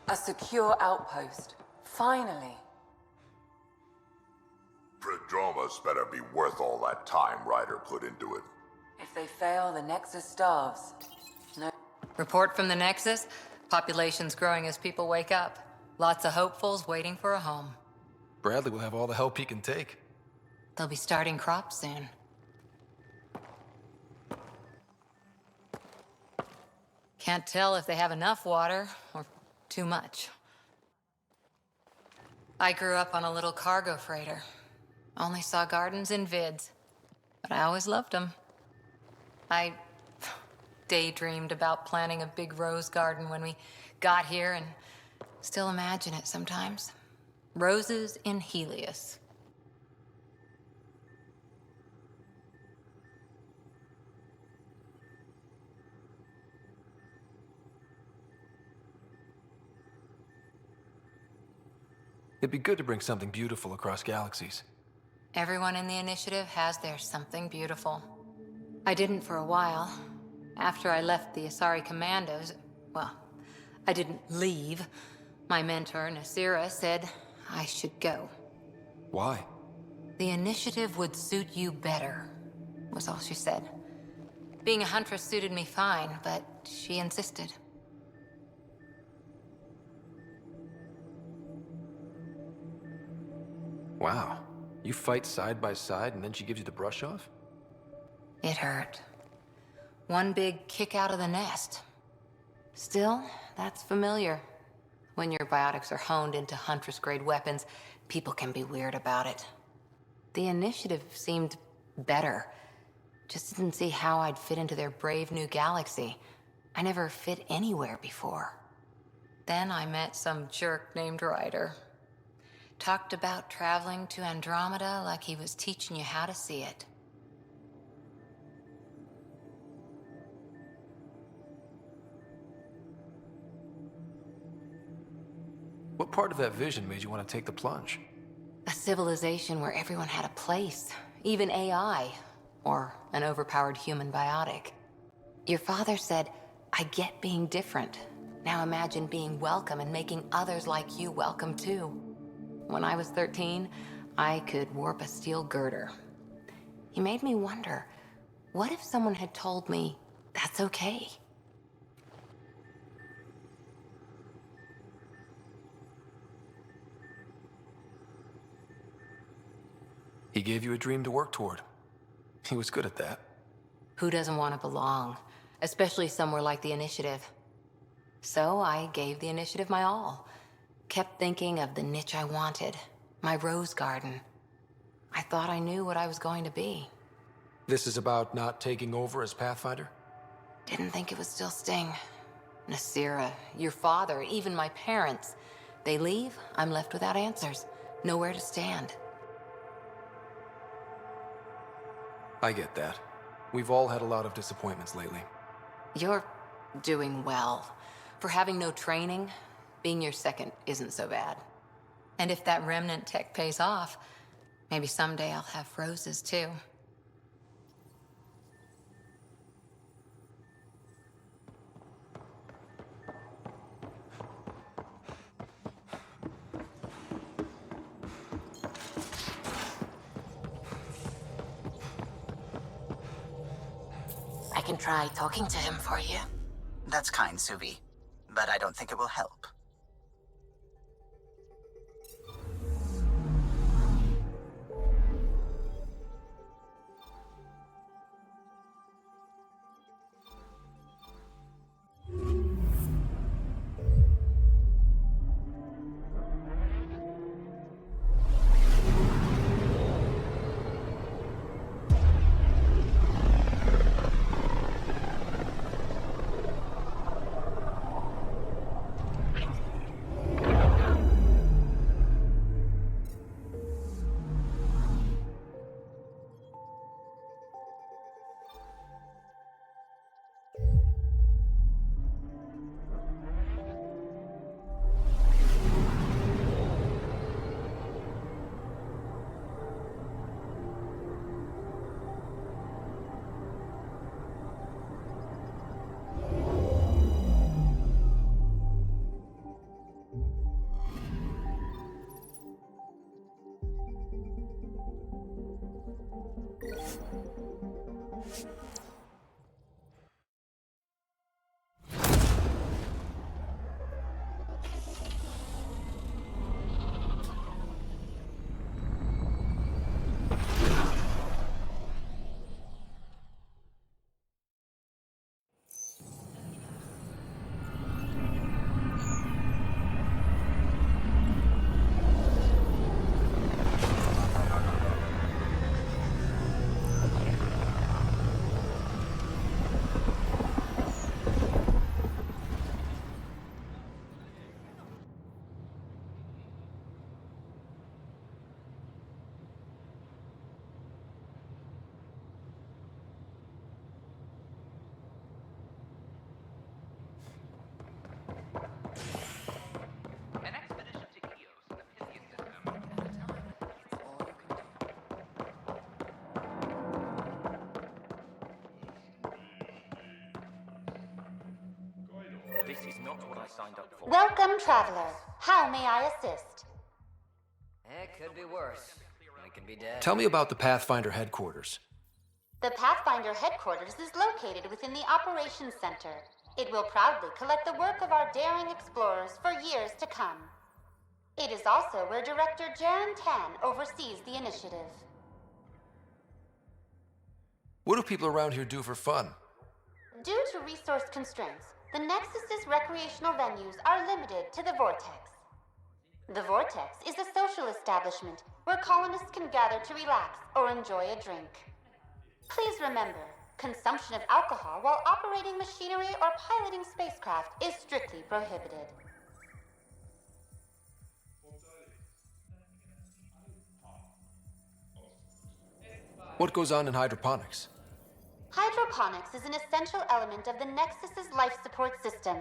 A secure outpost. Finally. Prodromus better be worth all that time Ryder put into it. If they fail, the Nexus starves. No. Report from the Nexus. Population's growing as people wake up. Lots of hopefuls waiting for a home. Bradley will have all the help he can take. They'll be starting crops soon. Can't tell if they have enough water or too much. I grew up on a little cargo freighter. Only saw gardens in vids, but I always loved them. I daydreamed about planting a big rose garden when we got here and still imagine it sometimes. Roses in Helios. It'd be good to bring something beautiful across galaxies. Everyone in the initiative has their something beautiful. I didn't for a while. After I left the Asari Commandos, well, I didn't leave. My mentor, Nasira, said I should go. Why? The initiative would suit you better, was all she said. Being a huntress suited me fine, but she insisted. Wow. You fight side by side and then she gives you the brush off? It hurt. One big kick out of the nest. Still, that's familiar. When your biotics are honed into Huntress-grade weapons, people can be weird about it. The initiative seemed better. Just didn't see how I'd fit into their brave new galaxy. I never fit anywhere before. Then I met some jerk named Ryder. Talked about traveling to Andromeda like he was teaching you how to see it. What part of that vision made you want to take the plunge? A civilization where everyone had a place, even AI, or an overpowered human biotic. Your father said, I get being different. Now imagine being welcome and making others like you welcome too. When I was 13, I could warp a steel girder. He made me wonder, what if someone had told me that's okay? He gave you a dream to work toward. He was good at that. Who doesn't want to belong? Especially somewhere like the Initiative. So I gave the Initiative my all. Kept thinking of the niche I wanted. My rose garden. I thought I knew what I was going to be. This is about not taking over as Pathfinder? Didn't think it would still sting. Nasira, your father, even my parents. They leave, I'm left without answers. Nowhere to stand. I get that. We've all had a lot of disappointments lately. You're doing well. For having no training, being your second isn't so bad. And if that remnant tech pays off, maybe someday I'll have roses too. try talking to him for you? That's kind, Suvi. But I don't think it will help. This is not what I signed up for. Welcome, traveler. How may I assist? It could be worse. We could be dead. Tell me about the Pathfinder headquarters. The Pathfinder headquarters is located within the Operations Center. It will proudly collect the work of our daring explorers for years to come. It is also where Director Jaren Tan oversees the initiative. What do people around here do for fun? Due to resource constraints, the Nexus's recreational venues are limited to the Vortex. The Vortex is a social establishment where colonists can gather to relax or enjoy a drink. Please remember, consumption of alcohol while operating machinery or piloting spacecraft is strictly prohibited. What goes on in hydroponics? Hydroponics is an essential element of the Nexus's life support system.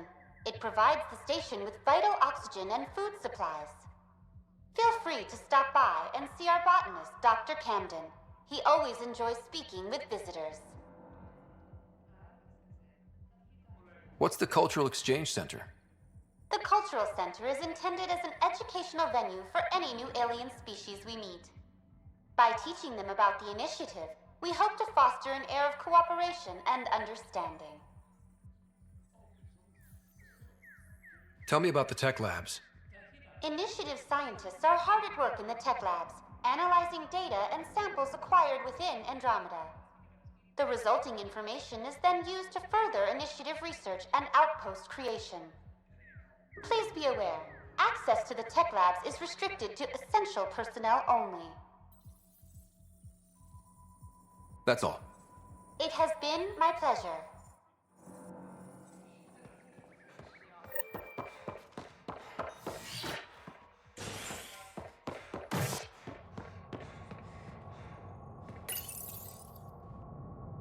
It provides the station with vital oxygen and food supplies. Feel free to stop by and see our botanist, Dr. Camden. He always enjoys speaking with visitors. What's the Cultural Exchange Center? The Cultural Center is intended as an educational venue for any new alien species we meet. By teaching them about the initiative, we hope to foster an air of cooperation and understanding. Tell me about the tech labs. Initiative scientists are hard at work in the tech labs, analyzing data and samples acquired within Andromeda. The resulting information is then used to further initiative research and outpost creation. Please be aware, access to the tech labs is restricted to essential personnel only. That's all. It has been my pleasure.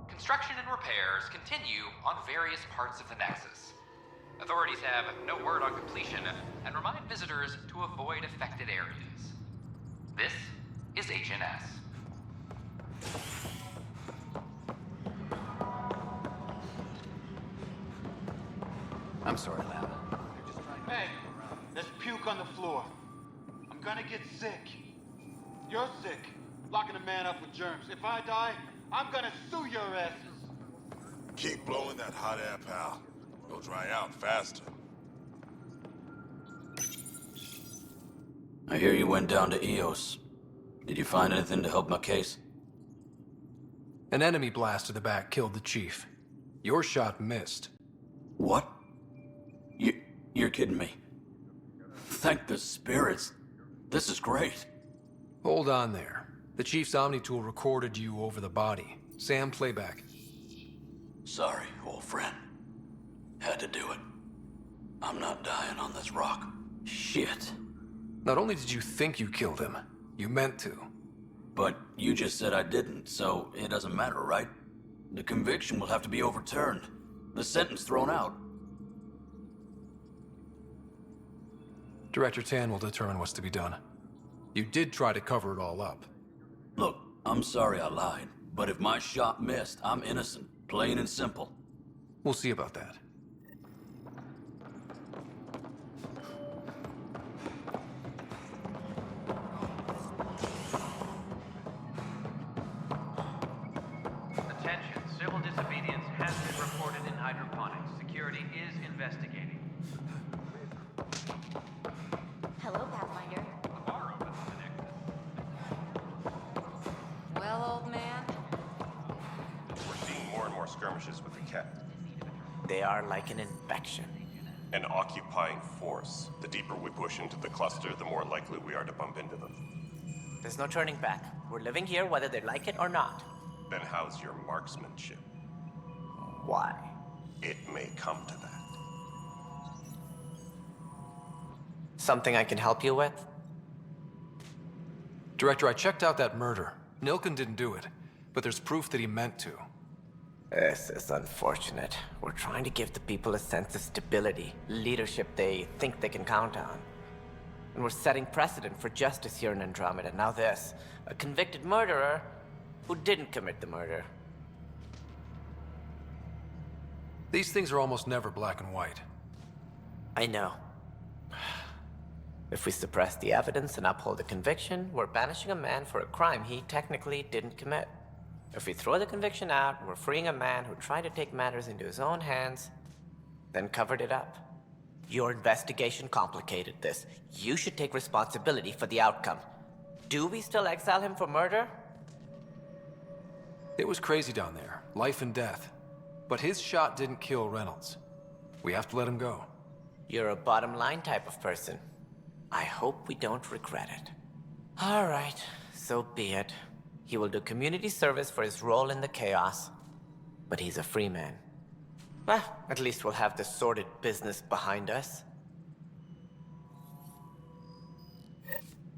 Construction and repairs continue on various parts of the Nexus. Authorities have no word on completion and remind visitors to avoid affected areas. This is HNS. I'm sorry, Lab. Hey, there's puke on the floor. I'm gonna get sick. You're sick. Locking a man up with germs. If I die, I'm gonna sue your asses. Keep blowing that hot air, pal. It'll dry out faster. I hear you went down to EOS. Did you find anything to help my case? An enemy blast to the back killed the chief. Your shot missed. What? You're kidding me. Thank the spirits. This is great. Hold on there. The chief's Omni tool recorded you over the body. Sam, playback. Sorry, old friend. Had to do it. I'm not dying on this rock. Shit. Not only did you think you killed him, you meant to. But you just said I didn't, so it doesn't matter, right? The conviction will have to be overturned. The sentence thrown out. Director Tan will determine what's to be done. You did try to cover it all up. Look, I'm sorry I lied, but if my shot missed, I'm innocent. Plain and simple. We'll see about that. Attention, civil disobedience has been reported in hydroponics. Security is investigating. Hello, Pathfinder. The bar opens on the Nexus. Well, old man, We're seeing more and more skirmishes with the cat. They are like an infection. An occupying force. The deeper we push into the cluster, the more likely we are to bump into them. There's no turning back. We're living here whether they like it or not. Then how's your marksmanship? Why? It may come to that. Something I can help you with? Director, I checked out that murder. Nilken didn't do it, but there's proof that he meant to. This is unfortunate. We're trying to give the people a sense of stability, leadership they think they can count on. And we're setting precedent for justice here in Andromeda. Now this, a convicted murderer who didn't commit the murder. These things are almost never black and white. I know. If we suppress the evidence and uphold the conviction, we're banishing a man for a crime he technically didn't commit. If we throw the conviction out, we're freeing a man who tried to take matters into his own hands, then covered it up. Your investigation complicated this. You should take responsibility for the outcome. Do we still exile him for murder? It was crazy down there, life and death. But his shot didn't kill Reynolds. We have to let him go. You're a bottom line type of person. I hope we don't regret it. All right, so be it. He will do community service for his role in the chaos, but he's a free man. Well, at least we'll have the sordid business behind us.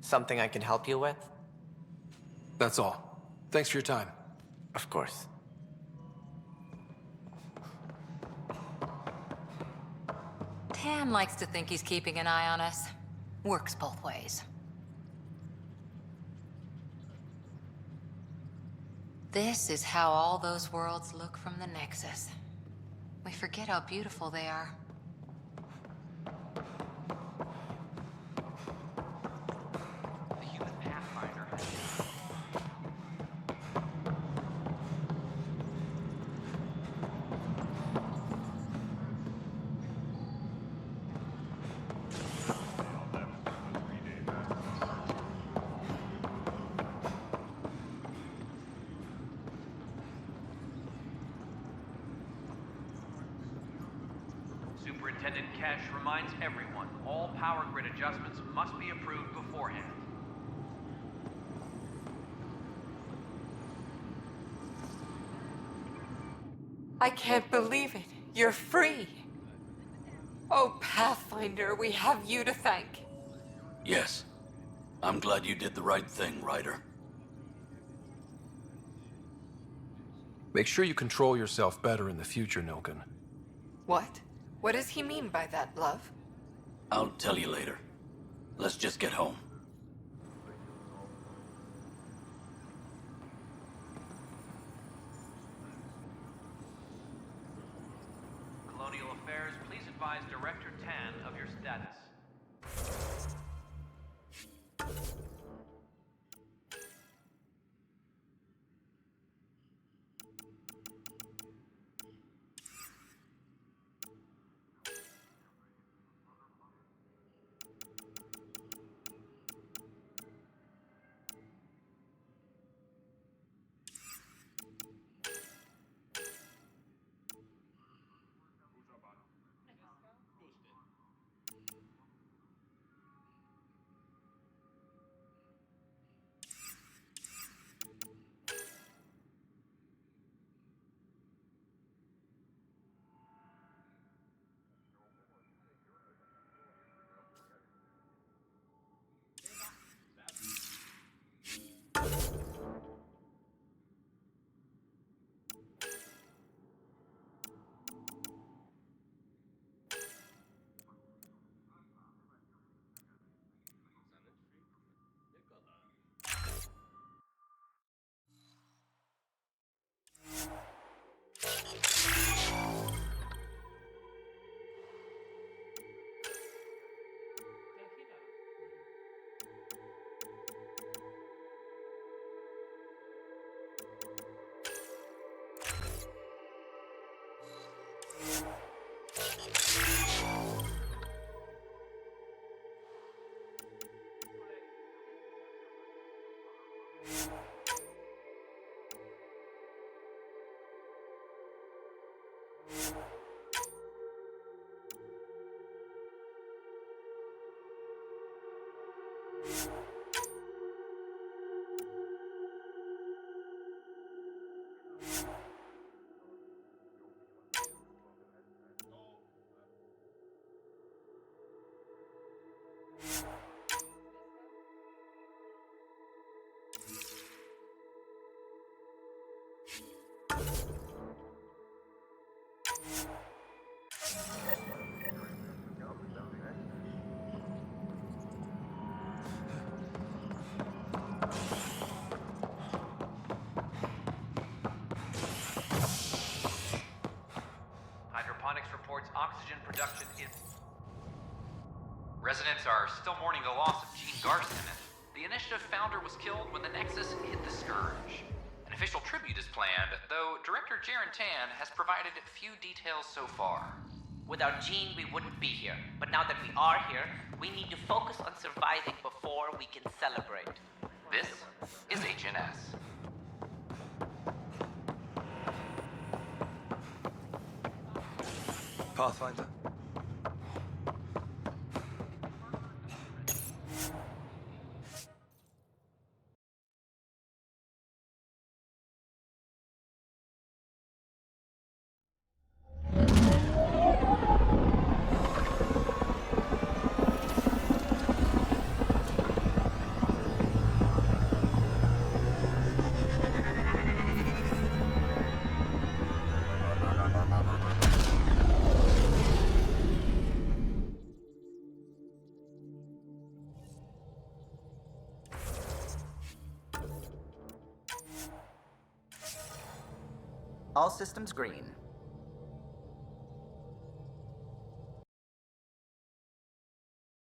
Something I can help you with? That's all. Thanks for your time. Of course. Tan likes to think he's keeping an eye on us. Works both ways. This is how all those worlds look from the Nexus. We forget how beautiful they are. The human Pathfinder has Superintendent Kesh reminds everyone all power grid adjustments must be approved beforehand. I can't believe it. You're free. Oh, Pathfinder, we have you to thank. Yes. I'm glad you did the right thing, Ryder. Make sure you control yourself better in the future, Nilken. What? What does he mean by that, love? I'll tell you later. Let's just get home. Colonial Affairs, please advise Director Tan of your status. Hydroponics reports oxygen production is... Residents are still mourning the loss of Gene Garson. The initiative founder was killed when the Nexus hit the Scourge. An official tribute is planned, though Director Jaren Tan has provided few details so far. Without Gene, we wouldn't be here. But now that we are here, we need to focus on surviving before we can celebrate. This is HNS. Pathfinder. All systems green.